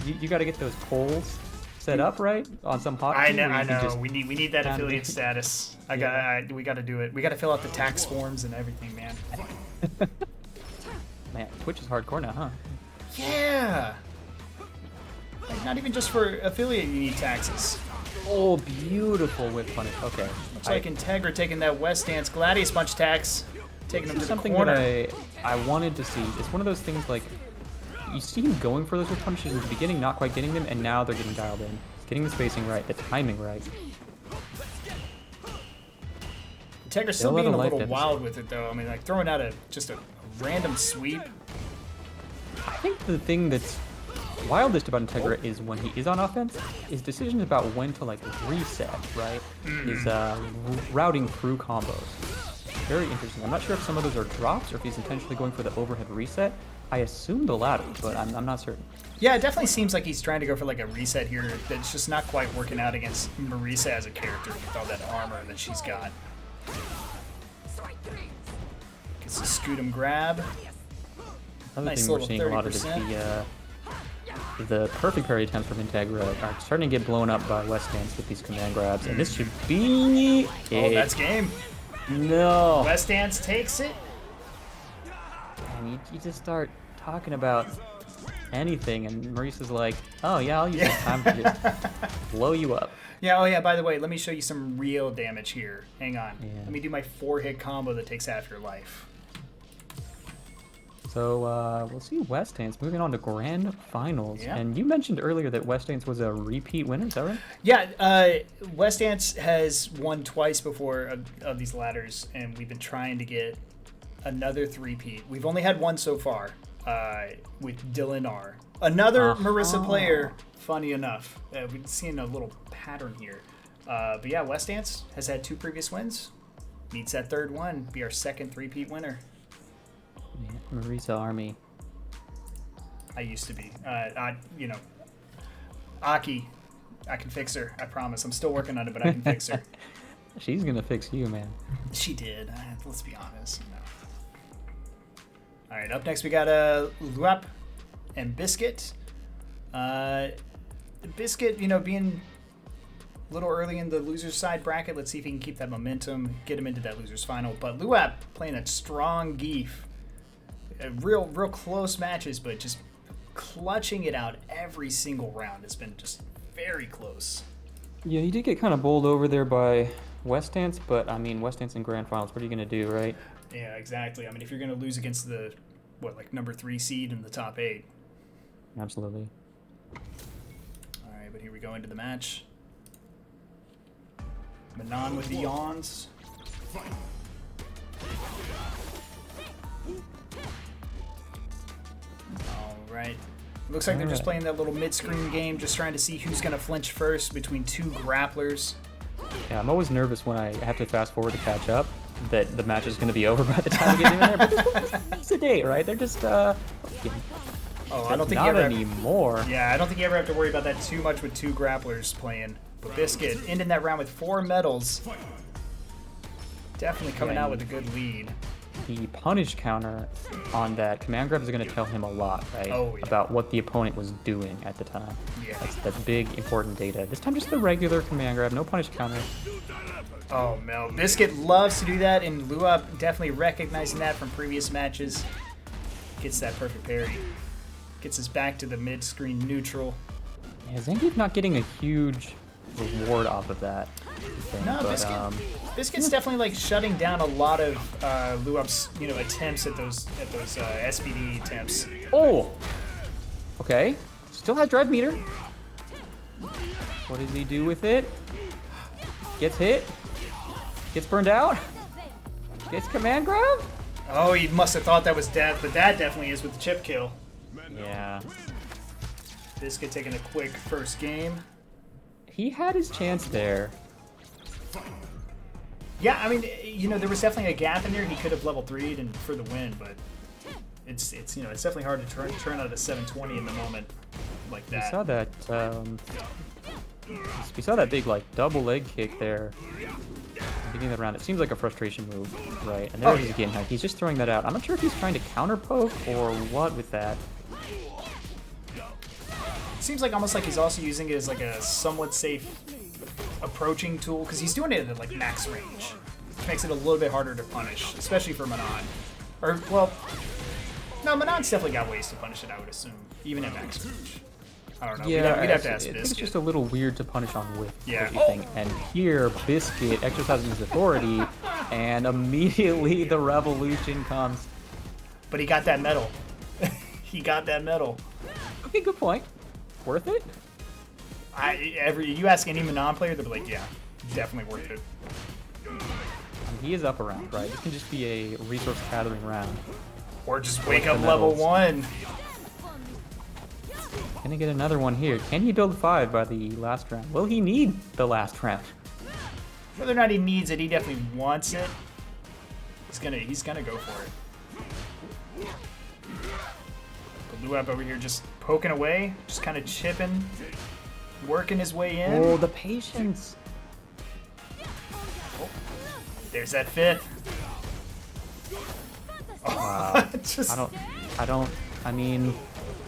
you gotta get those polls set up right on some hotkey. I know. where you I can know. just- We need that Kinda affiliate do- status. We got to do it. We got to fill out the tax forms and everything, man. Man, Twitch is hardcore now, huh? Yeah. Like, not even just for affiliate you need taxes. Oh, beautiful whip punish. Okay. It's like Integra taking that Wessdance Gladius Punch tax, taking him to the Something corner. that I wanted to see. It's one of those things like you see him going for those whip punishes in the beginning, not quite getting them, and now they're getting dialed in. He's getting the spacing right, the timing right. Integra's still They'll being a let a little life wild with it, though. I mean, like throwing out just a random sweep. I think the thing that's wildest about Integra is when he is on offense, his decisions about when to like reset, right? His routing through combos. Very interesting. I'm not sure if some of those are drops or if he's intentionally going for the overhead reset. I assume the latter, but I'm not certain. Yeah, it definitely seems like he's trying to go for like a reset here that's just not quite working out against Marisa as a character with all that armor that she's got. Gets a Scootum grab. Another Nice thing we're little seeing a lot of is 30%. the perfect parry attempts from Integra are starting to get blown up by Wessdance with these command grabs, and this should be Oh, it. that's game. No. Wessdance takes it. And you just start talking about anything, and Marisa's like, oh yeah, I'll use this time to just blow you up. Yeah, oh yeah, by the way, let me show you some real damage here. Hang on. Yeah. Let me do my 4-hit combo that takes half your life. So we'll see Wessdance moving on to grand finals. Yeah. And you mentioned earlier that Wessdance was a repeat winner, is that right? Yeah, Wessdance has won twice before of these ladders, and we've been trying to get another three-peat. We've only had one so far with Dylan R. Another Marisa player, funny enough. We've seen a little pattern here. But yeah, Wessdance has had 2 previous wins. Needs that third one, be our second three-peat winner. Yeah, Marisa Army. I used to be. Aki, I can fix her. I promise. I'm still working on it, but I can fix her. She's gonna fix you, man. She did. Let's be honest. All right, up next we got LUAP and Biscuit. Biscuit, being a little early in the loser's side bracket. Let's see if he can keep that momentum, get him into that loser's final. But LUAP playing a strong Geef. Real close matches, but just clutching it out every single round has been just very close. Yeah, he did get kind of bowled over there by Wessdance, but I mean, Wessdance in grand finals, what are you gonna do, right? Yeah, exactly. I mean, if you're going to lose against the, number 3 seed in the top 8. Absolutely. All right, but here we go into the match. Manon with the yawns. All right. Looks like they're just playing that little mid-screen game, just trying to see who's going to flinch first between 2 grapplers. Yeah, I'm always nervous when I have to fast forward to catch up that the match is going to be over by the time we get in there. But it's a day, right? They're just Oh, I don't think not you ever anymore. Yeah, I don't think you ever have to worry about that too much with 2 grapplers playing. But Biscuit ending that round with 4 medals. Definitely coming out with a good lead. The punish counter on that command grab is going to tell him a lot, right? Oh, yeah. About what the opponent was doing at the time. Yeah. That's big, important data. This time just the regular command grab, no punish counter. Oh, Mel. Biscuit loves to do that, and LUAP definitely recognizing that from previous matches. Gets that perfect parry. Gets us back to the mid-screen neutral. Yeah, Zangief not getting a huge reward off of that. No, but, Biscuit's definitely like shutting down a lot of LUAP's attempts at those SPD attempts. Oh! Okay. Still has drive meter. What does he do with it? Gets hit. Gets burned out. Gets command grab. Oh, he must have thought that was death, but that definitely is with the chip kill. Yeah. Biscuit taking a quick first game. He had his chance there. Yeah, I mean, you know, there was definitely a gap in there. He could have level 3'd and for the win, but it's you know, it's definitely hard to turn out a 720 in the moment like that. We saw that big like double leg kick there. Beginning of the round, it seems like a frustration move, right? And there he's again. He's just throwing that out. I'm not sure if he's trying to counter poke or what with that. Seems like almost like he's also using it as like a somewhat safe approaching tool because he's doing it at like max range, which makes it a little bit harder to punish, especially for Manon. Or well, no, Manon's definitely got ways to punish it. I would assume, even at max range. I don't know. Yeah, we'd have to ask I Biscuit. think it's just a little weird to punish on whiff. Yeah. And here, Biscuit exercising his authority, and immediately the revolution comes. But he got that medal. He got that medal. Okay, good point. Worth it? You ask any Manon player, they'll be like, yeah, definitely worth it. I mean, he is up around, right? This can just be a resource gathering round. Or just wake up level 1. Can he get another one here? Can he build 5 by the last round? Will he need the last round? Whether or not he needs it, he definitely wants it. He's gonna go for it. But LUAP over here just poking away, just kind of chipping, working his way in. Oh, the patience! Oh, there's that fifth. Wow. Just... I mean,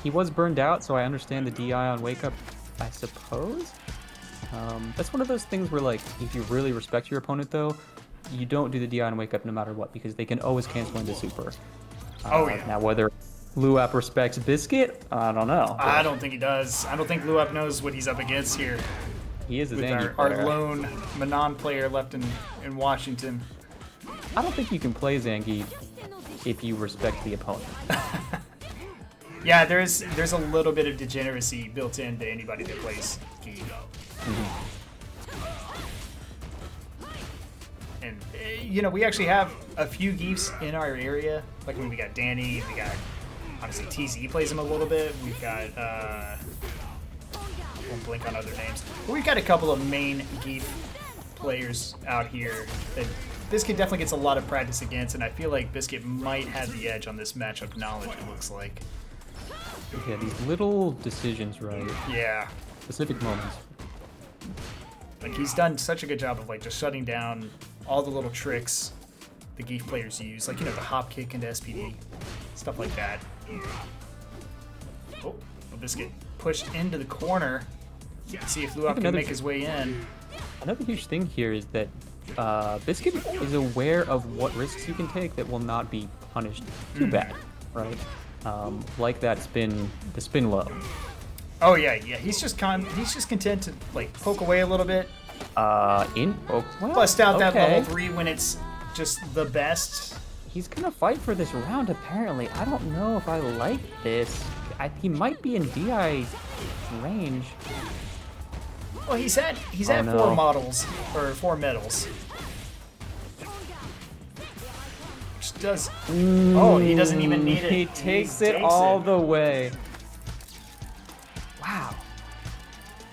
he was burned out, so I understand the DI on Wake Up, I suppose. That's one of those things where, like, if you really respect your opponent, though, you don't do the DI on Wake Up no matter what, because they can always cancel into Super. Now, whether LUAP respects Biscuit, I don't know. I don't think he does. I don't think LUAP knows what he's up against here. He is a with Zangief our player. lone Manon player left in Washington. I don't think you can play Zangief if you respect the opponent. Yeah, there's a little bit of degeneracy built into anybody that plays Gi. And you know, we actually have a few Geefs in our area. Like when we got Danny, we got obviously TZ plays him a little bit. We've got won't blink on other names, but we've got a couple of main Geef players out here that Biscuit definitely gets a lot of practice against, and I feel like Biscuit might have the edge on this matchup knowledge. It looks like. Yeah, these little decisions, right? Yeah. Specific moments. Like he's done such a good job of like just shutting down all the little tricks the Geef players use, like, you know, the hop kick into SPD, stuff like that. Oh, Biscuit pushed into the corner. See if LUAP can make his way in. Another huge thing here is that Biscuit is aware of what risks you can take that will not be punished too bad, right? Like that spin, the spin low. Oh yeah. He's just content to like poke away a little bit. Bust out that level 3 when it's just the best. He's gonna fight for this round apparently. I don't know if I like this. He might be in DI range. Well, he's at 4 models or 4 medals. Which does. Oh, he doesn't even need it. He takes it all the way. Wow.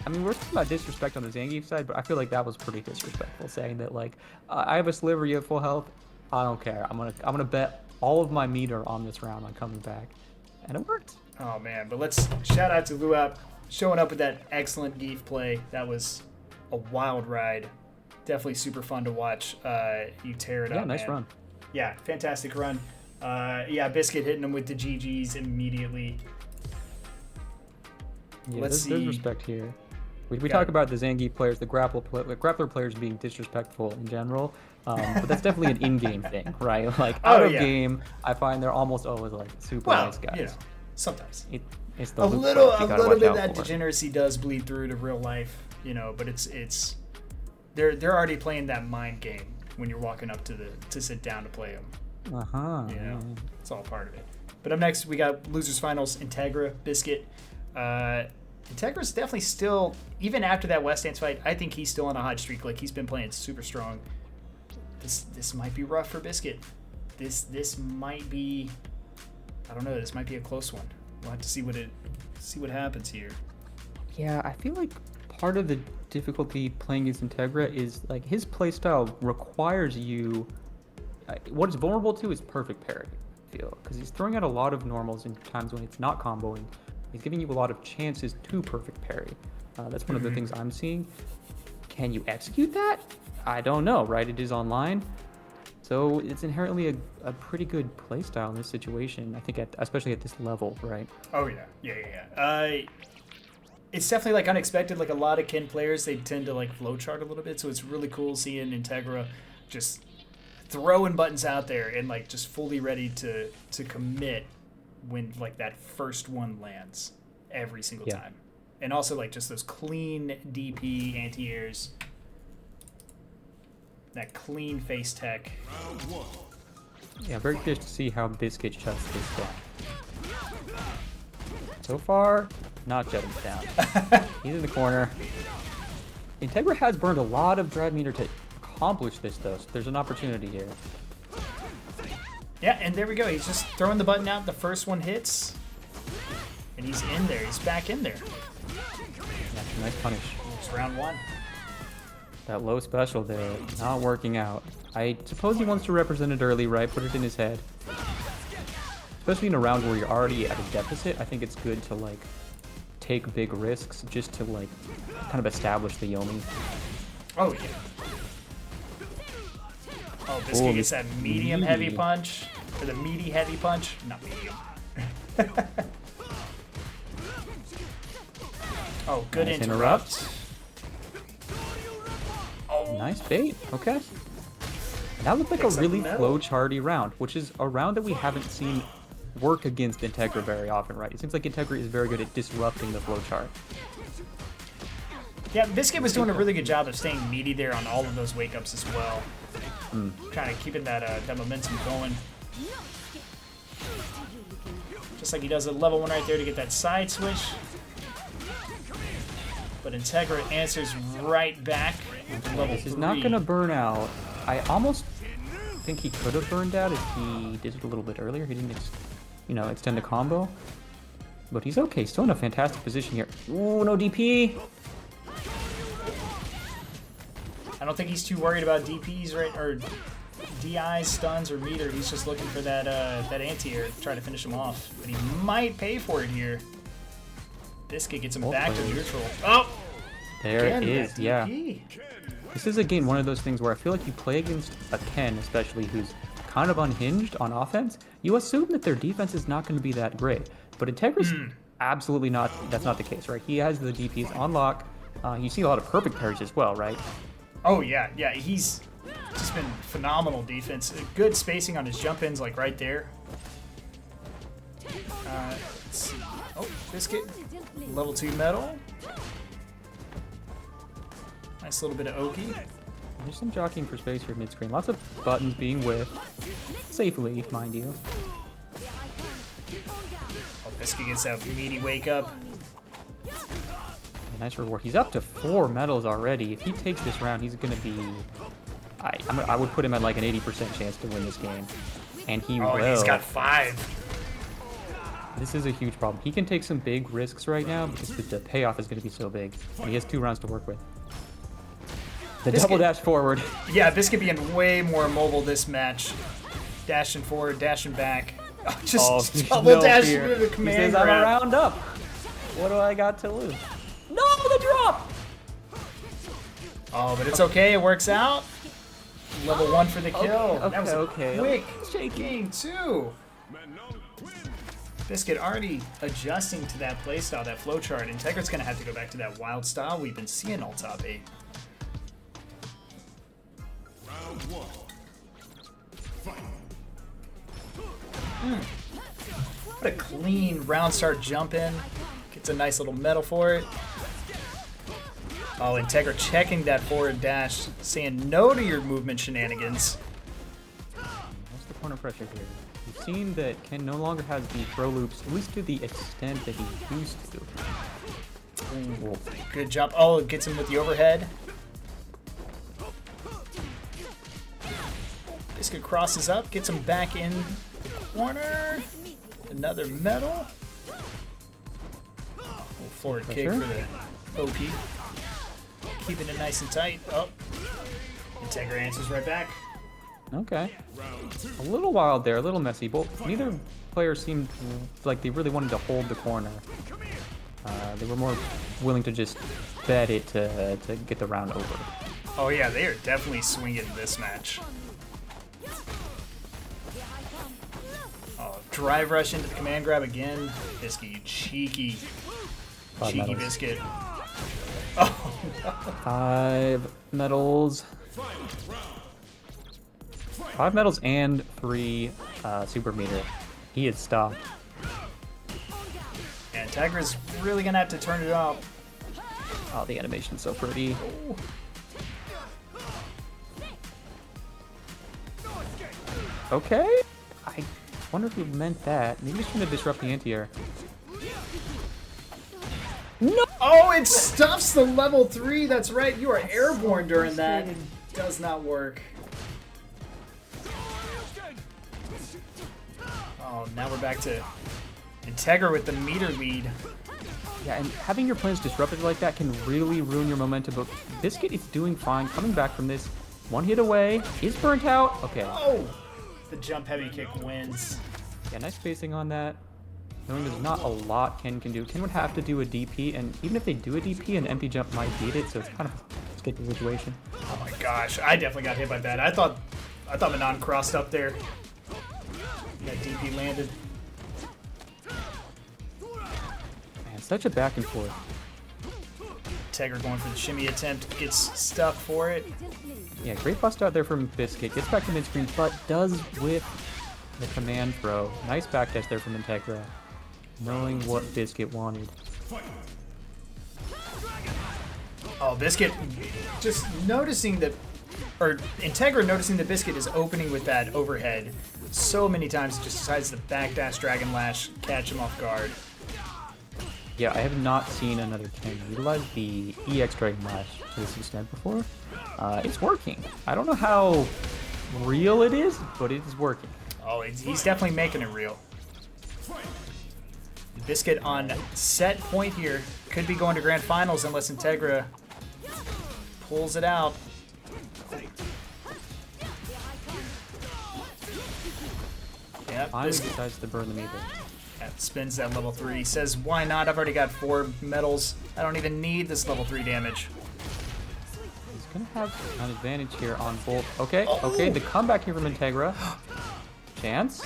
I mean, we're talking about disrespect on the Zangief side, but I feel like that was pretty disrespectful, saying that like, I have a sliver, you have full health. I don't care. I'm gonna bet all of my meter on this round on coming back, and it worked. Oh man, but let's shout out to LUAP showing up with that excellent Geef play. That was a wild ride. Definitely super fun to watch. You tear it up. Yeah, nice run. Yeah, fantastic run. Yeah, Biscuit hitting him with the GGs immediately. Yeah, Let's there's see. respect here. We talk about the Zangief players, the grappler players being disrespectful in general, but that's definitely an in-game thing, right? Like out of game, I find they're almost always like super nice guys. You know, sometimes It's the a little bit of that for. degeneracy does bleed through to real life, you know. But they're already playing that mind game when you're walking up to sit down to play them. You know, it's all part of it. But up next we got losers finals: Integra, Biscuit. Integra's definitely still, even after that Wessdance fight, I think he's still on a hot streak. Like he's been playing super strong. This might be rough for Biscuit. This might be, I don't know. This might be a close one. We'll have to see what happens here. Yeah, I feel like part of the difficulty playing against Integra is like his playstyle requires you. What it's vulnerable to is perfect parry, I feel, because he's throwing out a lot of normals in times when it's not comboing. He's giving you a lot of chances to perfect parry. That's one of the things I'm seeing. Can you execute that? I don't know, right? It is online. So it's inherently a pretty good playstyle in this situation, I think, especially at this level, right? Oh, yeah. It's definitely like unexpected. Like a lot of Ken players, they tend to like flowchart a little bit. So it's really cool seeing Integra just throwing buttons out there and like just fully ready to commit when like that first one lands every single time. And also like just those clean DP anti-airs. That clean face tech. Yeah, very curious to see how Biscuit shuts this down. So far, not shutting it down. He's in the corner. Integra has burned a lot of drive meter to accomplish this, though, so there's an opportunity here. Yeah, and there we go. He's just throwing the button out. The first one hits. And he's in there. He's back in there. That's a nice punish. It's round 1. That low special there, not working out. I suppose he wants to represent it early, right? Put it in his head. Especially in a round where you're already at a deficit, I think it's good to, like, take big risks just to, like, kind of establish the Yomi. Oh, yeah. Oh, Biscuit gets that medium heavy punch. Or the meaty heavy punch. Not medium. Oh, good nice interrupt. Oh. Nice bait. Okay. That looked like a really flow-charty round, which is a round that we haven't seen work against Integra very often, right? It seems like Integra is very good at disrupting the flow chart. Yeah, Biscuit was doing a really good job of staying meaty there on all of those wake-ups as well. Kind of keeping that momentum going. Just like he does at level 1 right there to get that side switch. But Integra answers right back with level 3. This is not going to burn out. I almost think he could have burned out if he did it a little bit earlier. He didn't, extend the combo. But he's okay. Still in a fantastic position here. Ooh, no DP. I don't think he's too worried about DPs, right? Or DIs, stuns, or meter. He's just looking for that anti-air to try to finish him off. But he might pay for it here. Biscuit gets him back to neutral. Oh! There it is, yeah. This is, again, one of those things where I feel like you play against a Ken, especially, who's kind of unhinged on offense. You assume that their defense is not going to be that great. But Integra's absolutely not. That's not the case, right? He has the DPs on lock. You see a lot of perfect parries as well, right? Oh, yeah. Yeah, he's just been phenomenal defense. Good spacing on his jump-ins, like right there. Let's see. Oh, Biscuit. Level 2 metal. Nice little bit of Oki. There's some jockeying for space here mid-screen. Lots of buttons being whiffed. Safely, mind you. Oh, Biscuit gets that meaty wake up. Nice reward. He's up to 4 medals already. If he takes this round, he's going to be... I would put him at like an 80% chance to win this game. And he will. Oh, he's got 5. This is a huge problem. He can take some big risks right now because the payoff is going to be so big. And he has 2 rounds to work with. The double dash forward. Yeah, Biscuit being way more mobile this match. Dashing forward, dashing back. Oh, just double dashing into the command He says, grab. I'm a round up. What do I got to lose? No, the drop! Oh, but it's okay. It works out. Level 1 for the kill. Okay, That was a quick Shaky. game, too. Biscuit already adjusting to that playstyle, that flowchart. Integra's going to have to go back to that wild style we've been seeing all top 8. What a clean round start jump in. Gets a nice little medal for it. Oh, Integra checking that forward dash, saying no to your movement shenanigans. What's the corner pressure here? We've seen that Ken no longer has the throw loops, at least to the extent that he used to. Ooh, good job. Oh, it gets him with the overhead. Biscuit crosses up, gets him back in the corner. Another medal. Forward kick for the OP. keeping it nice and tight. Oh, Integra answers right back. Okay. A little wild there, a little messy, but neither player seemed like they really wanted to hold the corner. They were more willing to just bet it to get the round over. Oh yeah, they are definitely swinging this match. Oh, drive rush into the command grab again. Biscuit, you cheeky Biscuit. Oh, no. 5 medals. 5 medals and 3 super meter. He is stopped. And Integra's really gonna have to turn it up. Oh, the animation's so pretty. Oh. Okay. I wonder if he meant that. Maybe he's trying to disrupt the anti-air. No! Oh, it stuffs the level 3. That's right. You are airborne during that. Does not work. Oh, now we're back to Integra with the meter lead. Yeah, and having your plans disrupted like that can really ruin your momentum, but Biscuit is doing fine, coming back from this. 1 hit away, is burnt out. Okay. Oh! The jump heavy kick wins. Yeah, nice spacing on that. Knowing there's not a lot Ken can do. Ken would have to do a DP, and even if they do a DP, an empty jump might beat it, so it's kind of a sticky situation. Oh my gosh, I definitely got hit by that. I thought Manon crossed up there. That DP landed. Man, such a back and forth. Integra going for the shimmy attempt, gets stuck for it. Yeah, great bust out there from Biscuit. Gets back to mid-screen, but does whip the command throw. Nice back dash there from Integra. Knowing what Biscuit wanted. Oh, Biscuit just noticing that, or Integra noticing that Biscuit is opening with that overhead so many times, it just decides to backdash Dragon Lash, catch him off guard. Yeah, I have not seen another Ken utilize the EX Dragon Lash to this extent before. It's working. I don't know how real it is, but it is working. Oh, he's definitely making it real. Biscuit on set point here. Could be going to grand finals unless Integra pulls it out. Yep, Finally Biscuit decides to burn the meter. spins that level 3. Says, why not? I've already got 4 medals. I don't even need this level 3 damage. He's gonna have an advantage here on both. Okay, okay, the comeback here from Integra. Chance.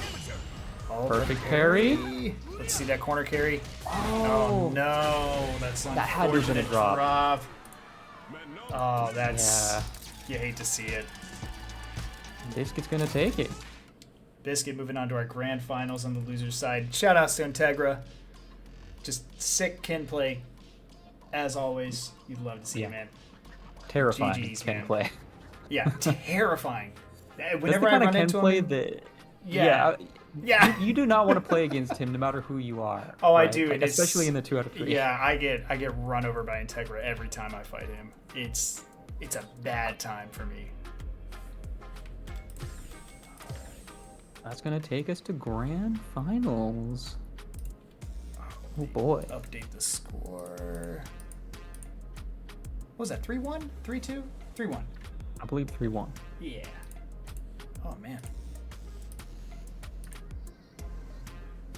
Oh, Perfect parry. Let's see that corner carry. Oh, No, that's That had to have been a unfortunate drop. Oh, that's... Yeah. You hate to see it. Biscuit's gonna take it. Biscuit moving on to our grand finals on the loser side. Shout outs to Integra. Just sick Ken play. As always, you'd love to see it, man. Terrifying GG's, Ken man. play. Yeah, terrifying. That's Whenever the I kind of run Ken into play him, that... Yeah. You do not want to play against him no matter who you are. Oh, right? I do. Like, especially in the 2 out of 3. Yeah, I get run over by Integra every time I fight him. It's a bad time for me. That's gonna take us to grand finals. Oh boy. Update the score. What was that? 3-1? 3-2? 3-1. I believe 3-1. Yeah. Oh man.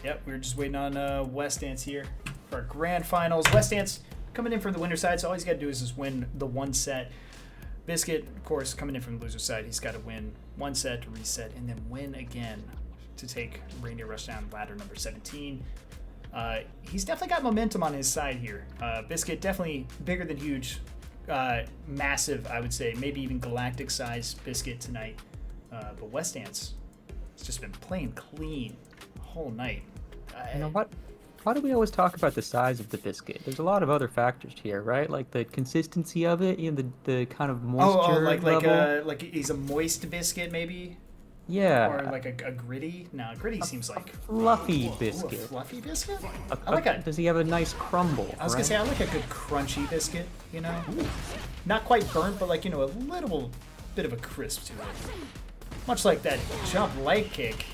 Yep, we were just waiting on Wessdance here for our grand finals. Wessdance coming in from the winner side, so all he's got to do is just win the 1 set. Biscuit, of course, coming in from the loser side, he's got to win 1 set to reset and then win again to take Rainier Rushdown ladder number 17. He's definitely got momentum on his side here. Biscuit definitely bigger than huge, massive, I would say, maybe even galactic size Biscuit tonight. But Wessdance has just been playing clean the whole night. You know what? Why do we always talk about the size of the biscuit? There's a lot of other factors here, right? Like the consistency of it, you know, the kind of moisture level. Like he's a moist biscuit, maybe. Yeah. Or like a gritty. No, gritty seems like fluffy Ooh, biscuit. a fluffy biscuit. Does he have a nice crumble? I was gonna say I like a good crunchy biscuit. You know, not quite burnt, but like, you know, a little bit of a crisp to it. Much like that jump leg kick.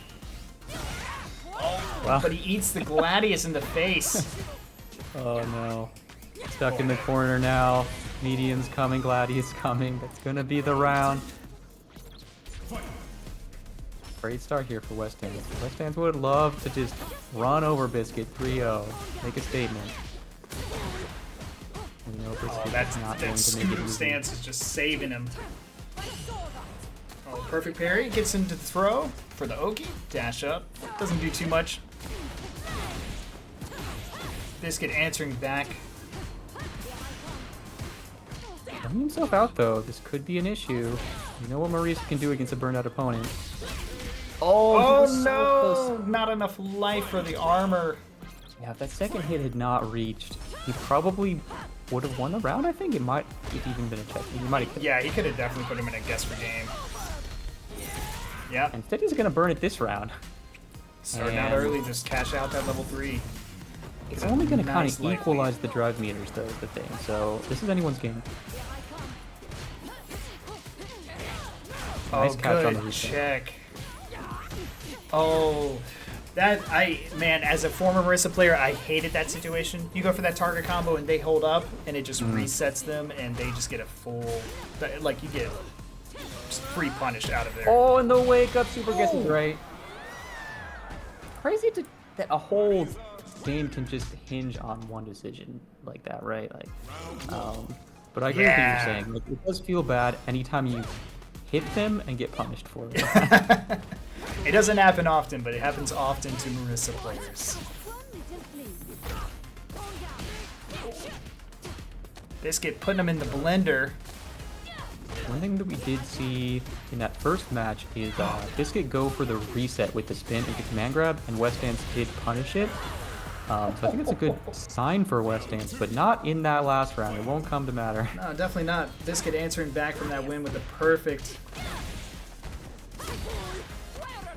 Wow. But he eats the Gladius in the face. Oh no. Stuck in the corner now. Medium's coming, Gladius coming. That's gonna be the round. Great start here for Wessdance. Wessdance would love to just run over Biscuit 3-0, make a statement. You know, Biscuit That is not going to make it Scoop easy. stance is just saving him. Oh, perfect parry. Gets him to the throw for the Oki. Dash up. Doesn't do too much. Biscuit answering back. Running himself out though, this could be an issue. You know what Marisa can do against a burned out opponent. Oh he was so no! close. Not enough life for the armor. Yeah, if that second hit had not reached, he probably would have won the round, I think. It might have even been a check. He might have killed. Yeah, he could have definitely put him in a guess for game. Yep. Instead, he's gonna burn it this round. Starting out And early, just cash out that level 3. It's only gonna Nice kind of life equalize the drive meters, though, is the thing. So this is anyone's game. Nice Oh, catch on the good reset. check. Oh, man, as a former Marisa player, I hated that situation. You go for that target combo and they hold up, and it just resets them, and they just get a full, like, you get free punish out of there. Oh, and the wake up super guesses right. Crazy that a whole game can just hinge on one decision like that, right? Like, but I agree with what you're saying. Like, it does feel bad anytime you hit them and get punished for it. It doesn't happen often, but it happens often to Marisa players. Biscuit putting them in the blender. One thing that we did see in that first match is Biscuit go for the reset with the spin into command grab, and Wessdance did punish it. So I think it's a good sign for Wessdance, but not in that last round. It won't come to matter. No, definitely not. Biscuit answering back from that win with a perfect.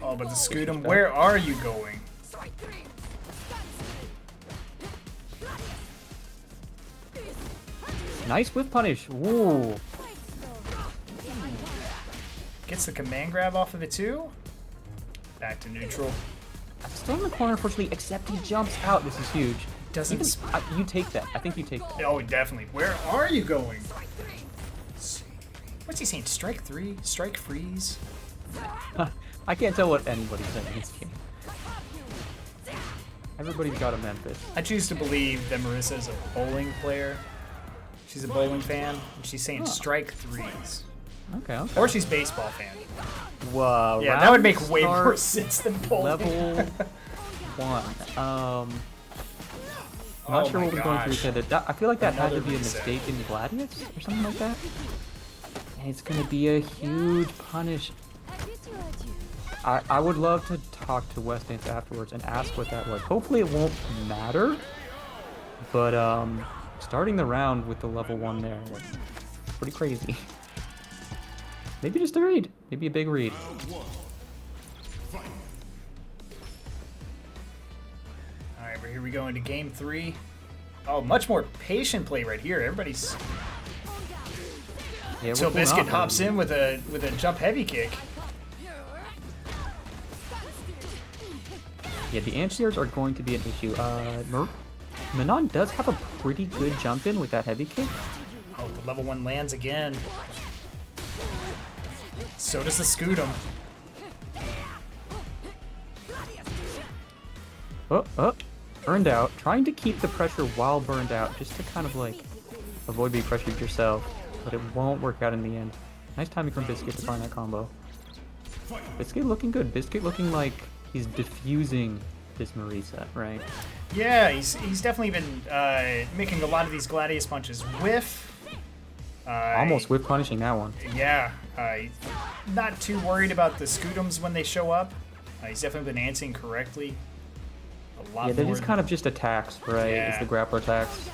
Oh, but the Scootum, where are you going? Nice whip punish. Woo. Gets the command grab off of it too. Back to neutral. Still in the corner, unfortunately, except he jumps out. This is huge. Doesn't. You take that. I think you take that. Oh, definitely. Where are you going? What's he saying? Strike 3? Strike freeze? I can't tell what anybody's saying in this game. Everybody's got a Memphis. I choose to believe that Marisa is a bowling player. She's a bowling fan, and she's saying strike 3s. Okay. Or she's a baseball fan. Whoa. Yeah, that would make round way more start, sense than bowling. Level 1. Not sure my what was going through his gosh. head. I feel like that had to Another be a reset. mistake in Gladius or something like that. And it's going to be a huge punish. I would love to talk to Wessdance afterwards and ask what that was. Hopefully it won't matter. But starting the round with the level 1 there, that's pretty crazy. Maybe just a read. Maybe a big read. Alright, here we go into game 3. Oh, much more patient play right here. Everybody's... Yeah, Until we're cooling Biscuit off hops already. in with a jump heavy kick. Yeah, the anti-airs are going to be an issue. Manon does have a pretty good jump in with that heavy kick. Oh, the level 1 lands again. So does the Scootum. Burned out. Trying to keep the pressure while burned out, just to kind of like avoid being pressured yourself, but it won't work out in the end. Nice timing from Biscuit to find that combo. Biscuit looking good. Biscuit looking like he's diffusing this Marisa, right? Yeah, he's definitely been making a lot of these Gladius punches whiff. Almost whip punishing that one. Yeah, not too worried about the Scootums when they show up. He's definitely been answering correctly. A lot Yeah, they're more just kind of just attacks, right? It's the grappler attacks.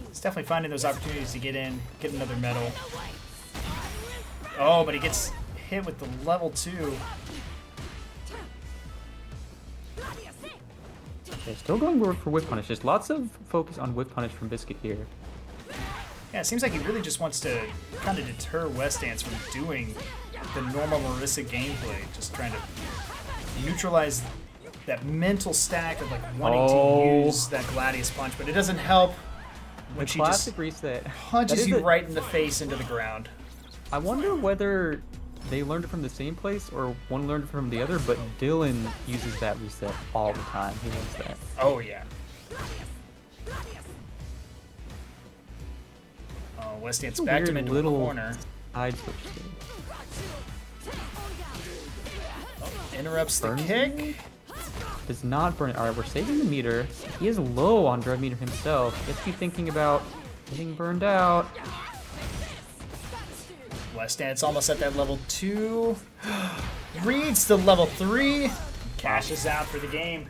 He's definitely finding those opportunities to get in, get another medal. Oh, but he gets hit with the level 2. Okay, still going for whip punish. There's lots of focus on whip punish from Biscuit here. Yeah, it seems like he really just wants to kind of deter Wessdance from doing the normal Marisa gameplay. Just trying to neutralize that mental stack of like wanting to use that Gladius punch, but it doesn't help. when The she classic just reset. punches That is you a- right in the face into the ground. I wonder whether they learned it from the same place or one learned it from the other, but Dylan uses that reset all the time. He knows that. Oh yeah. Oh, Wessdance backed him Weird into a little corner. side switch thing. Interrupts the Burns kick. him? Does not burn it. All right, we're saving the meter. He is low on drive meter himself. Gets you thinking about getting burned out. Wessdance almost at that level 2. Reads to level 3. Cashes out for the game.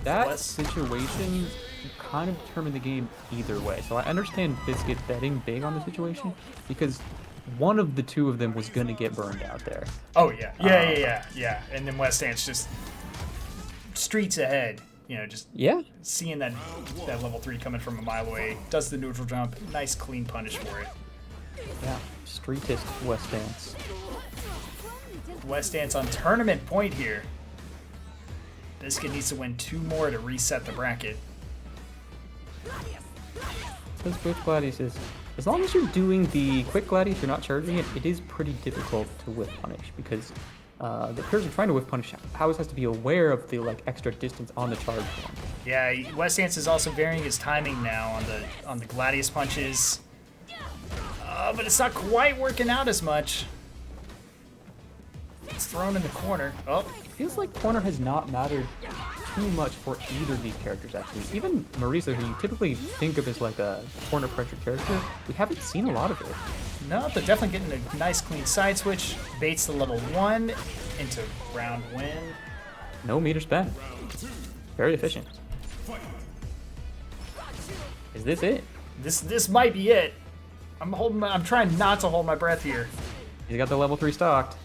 That Wes- situation kind of determined the game either way. So I understand Biscuit betting big on the situation because one of the two of them was going to get burned out there. Oh yeah. Yeah. And then Wessdance just streets ahead. You know, just Yeah. seeing that level 3 coming from a mile away. Does the neutral jump. Nice clean punish for it. Yeah. Streetist Wessdance. Wessdance on tournament point here. Biscuit needs to win 2 more to reset the bracket. Says Quick Gladius is, as long as you're doing the Quick Gladius, you're not charging it, it is pretty difficult to whiff punish because the person trying to whiff punish always has to be aware of the extra distance on the charge one. Yeah, Wessdance is also varying his timing now on the Gladius punches. But it's not quite working out as much. It's thrown in the corner. Oh, It feels like corner has not mattered too much for either of these characters, actually. Even Marisa, who you typically think of as like a corner pressure character, we haven't seen a lot of it. no, but definitely getting a nice clean side switch. Baits the level 1 into round win. No meter spent. Very efficient. Is this it? This might be it. I'm trying not to hold my breath here. He's got the level 3 stocked.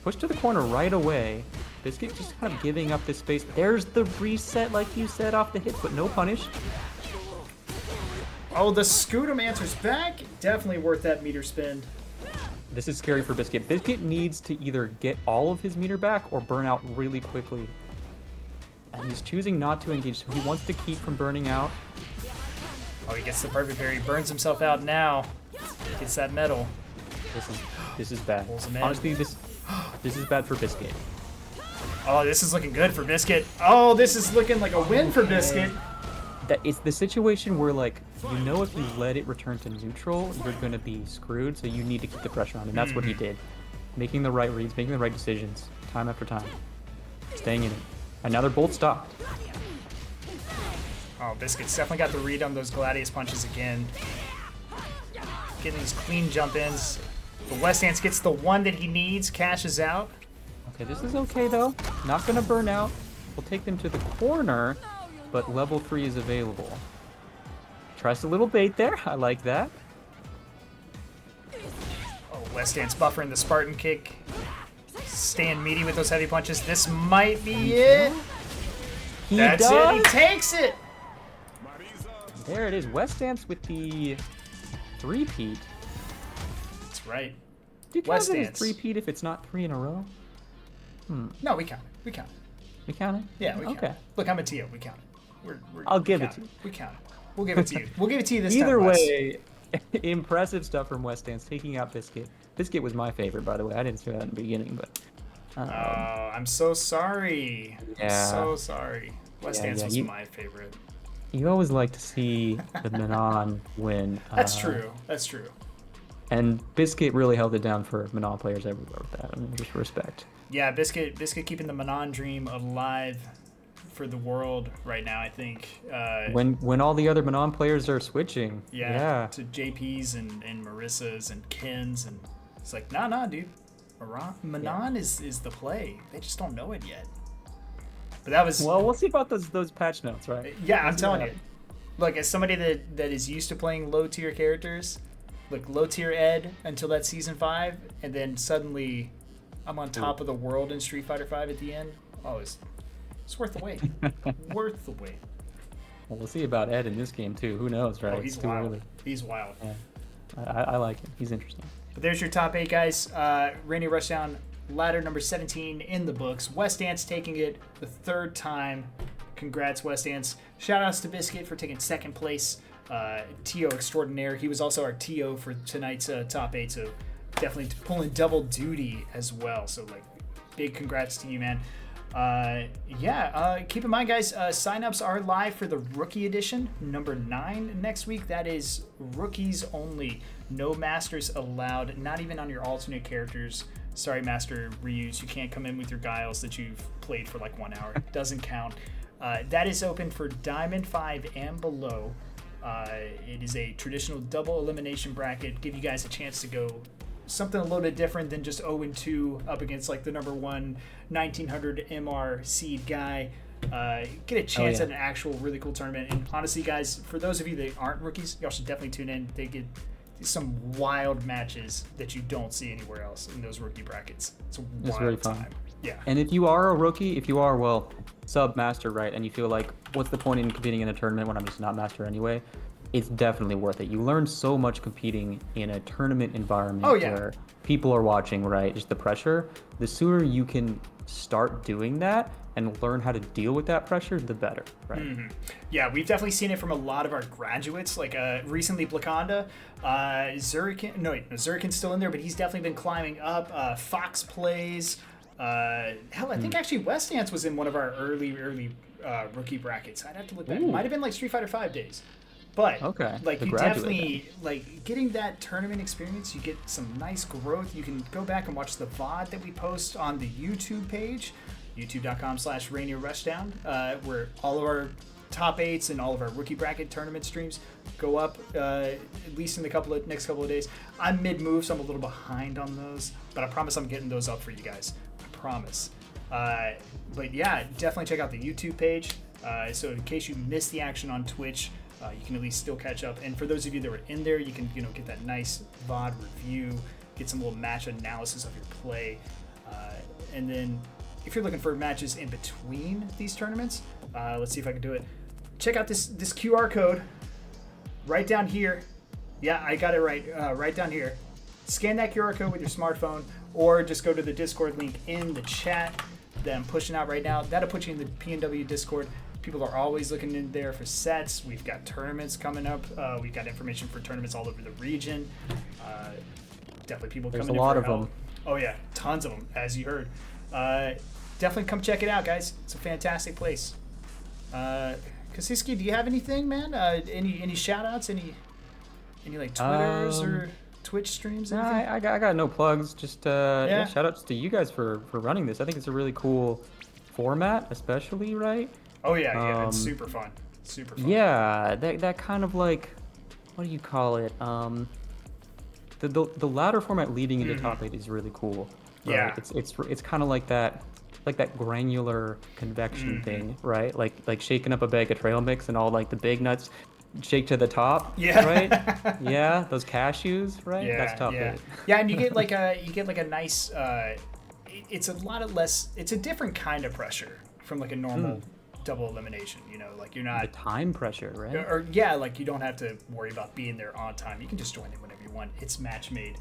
Push to the corner right away. Biscuit just kind of giving up this space. There's the reset, like you said, off the hit, but no punish. Oh, the Scootum answers back. Definitely worth that meter spend. This is scary for Biscuit. Biscuit needs to either get all of his meter back or burn out really quickly. And he's choosing not to engage, so he wants to keep from burning out. Oh, he gets the perfect parry. Burns himself out now. Gets that medal. This is bad. Pulls him in. Honestly, this is bad for Biscuit. Oh, this is looking good for Biscuit. Oh, this is looking like a win for Biscuit. That it's the situation where if you let it return to neutral, you're gonna be screwed. So you need to keep the pressure on, and that's what he did, making the right reads, making the right decisions, time after time, staying in it. And now they're both stopped. Oh, Biscuit's definitely got the read on those Gladius punches again. Getting these clean jump ins. But Wessdance gets the one that he needs, cashes out. Okay, this is okay though. Not gonna burn out. We'll take them to the corner, but level 3 is available. Tries a little bait there. I like that. Oh, Wessdance buffering the Spartan kick. Staying meaty with those heavy punches. This might be it. He That's does. it. He takes it. There it is. Wessdance with the three-peat. That's right. Do you count it as Wessdance. three-peat if it's not 3 in a row? No, we count it. We count it. We count it? Yeah, we count Okay. it. Look, I'm a Tio. We count it. I'll we give count it to you. We count it. We'll give it to you. We'll give it to you this Either time. Wes. way, impressive stuff from Wessdance, taking out Biscuit. Biscuit was my favorite, by the way. I didn't say that in the beginning, but... Oh, I'm so sorry. Yeah. So sorry. Wessdance yeah, was you- my favorite. You always like to see the Manon win. That's true. That's true. And Biscuit really held it down for Manon players everywhere with that. I mean, just respect. Yeah, Biscuit keeping the Manon dream alive for the world right now, I think. When all the other Manon players are switching. Yeah. To JP's and Marissa's and Ken's, and it's like, nah, dude. Manon is the play. They just don't know it yet. But that was Well, we'll see about those patch notes, right? yeah, I'm We'll see telling what you. happens. Look, as somebody that is used to playing low tier characters, look, low tier Ed until that season 5, and then suddenly I'm on top of the world in Street Fighter 5 at the end. Oh, it's worth the wait. Worth the wait. Well, we'll see about Ed in this game too. Who knows, right? Oh, he's It's too wild. early. He's wild. Yeah. I like him. He's interesting. But there's your top 8, guys. Rainier Rushdown, ladder number 17 in the books. Wessdance taking it the 3rd time. congrats, Wessdance. Shout outs to Biscuit for taking second place. TO extraordinaire. He was also our TO for tonight's top 8, so definitely pulling double duty as well. So like, big congrats to you, man. Keep in mind, guys, signups are live for the rookie edition number 9 next week. That is rookies only, no masters allowed, not even on your alternate characters. Sorry, Master Reuse, you can't come in with your Guiles that you've played for like 1 hour. Doesn't count. That is open for Diamond 5 and below. It is a traditional double elimination bracket. Give you guys a chance to go something a little bit different than just 0-2 up against like the number 1 1900 MR seed guy. Get a chance at an actual really cool tournament. And honestly, guys, for those of you that aren't rookies, y'all should definitely tune in. They get some wild matches that you don't see anywhere else in those rookie brackets. It's a wild really fun. time. Yeah. And if you are a rookie, if you are, well, sub-master, right, and you feel like, what's the point in competing in a tournament when I'm just not master anyway? It's definitely worth it. You learn so much competing in a tournament environment where people are watching, right? Just the pressure. The sooner you can start doing that and learn how to deal with that pressure, the better, right? Mm-hmm. Yeah, we've definitely seen it from a lot of our graduates. Like recently, Blakanda, Zurikin's still in there, but he's definitely been climbing up. Fox plays. Hell, I think actually Wessdance was in one of our early rookie brackets. I'd have to look back. It might have been like Street Fighter 5 days. But like you definitely like getting that tournament experience. You get some nice growth. You can go back and watch the VOD that we post on the YouTube page, youtube.com/Rainier Rushdown, where all of our top 8s and all of our rookie bracket tournament streams go up at least in the next couple of days. I'm mid-move, so I'm a little behind on those, but I promise I'm getting those up for you guys. I promise. But yeah, definitely check out the YouTube page. So in case you missed the action on Twitch, you can at least still catch up. And for those of you that were in there, you can get that nice VOD review, get some little match analysis of your play. And then if you're looking for matches in between these tournaments, let's see if I can do it. Check out this QR code right down here. Yeah, I got it right. Right down here. Scan that QR code with your smartphone, or just go to the Discord link in the chat that I'm pushing out right now. That'll put you in the PNW Discord. People are always looking in there for sets. We've got tournaments coming up. We've got information for tournaments all over the region. Definitely people coming in. There's a lot of help. them. Oh yeah, tons of them, as you heard. Definitely come check it out, guys. It's a fantastic place. Kasiski, do you have anything, man? Any shout outs? Any like Twitters or Twitch streams? No, I got no plugs. Just shout outs to you guys for running this. I think it's a really cool format, especially, right? Oh yeah, it's super fun. Super fun. Yeah, that kind of like, what do you call it? The ladder format leading into top 8 is really cool. Right? Yeah. It's kind of like that granular convection thing, right? Like shaking up a bag of trail mix and all like the big nuts shake to the top. Yeah. Right. Yeah. Those cashews, right? Yeah. That's top 8. Yeah, and you get like a nice. It's a lot of less. It's a different kind of pressure from like a normal double elimination. Like you're not the time pressure, right? Or like you don't have to worry about being there on time. You can just join in whenever you want. It's match made.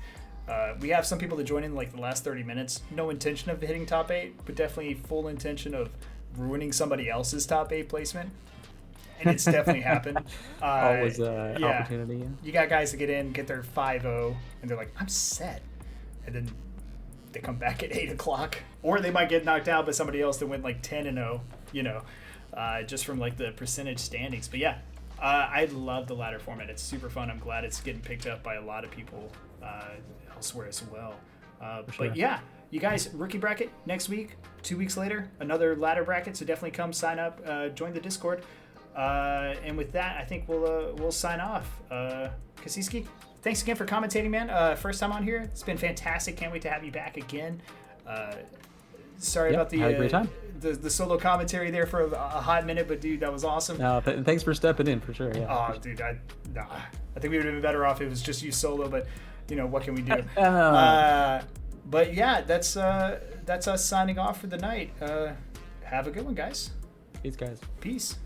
We have some people that join in like the last 30 minutes. No intention of hitting top 8, but definitely full intention of ruining somebody else's top 8 placement. And it's definitely happened. Always an opportunity. You got guys that get in, get their 5-0, and they're like, I'm set. And then they come back at 8 o'clock. Or they might get knocked out by somebody else that went like 10-0, just from like the percentage standings. But yeah, I love the ladder format. It's super fun. I'm glad it's getting picked up by a lot of people elsewhere as well. But yeah, you guys, rookie bracket next week. 2 weeks later, another ladder bracket. So definitely come sign up, join the Discord. And with that, I think we'll sign off. Kasiski, thanks again for commentating, man. First time on here. It's been fantastic. Can't wait to have you back again. Sorry about had a great time. The solo commentary there for a hot minute, but dude, that was awesome. No, thanks for stepping in for sure. Yeah. Oh, dude, I think we would have been better off if it was just you solo, but what can we do? But yeah, that's us signing off for the night. Have a good one, guys. Peace, guys. Peace.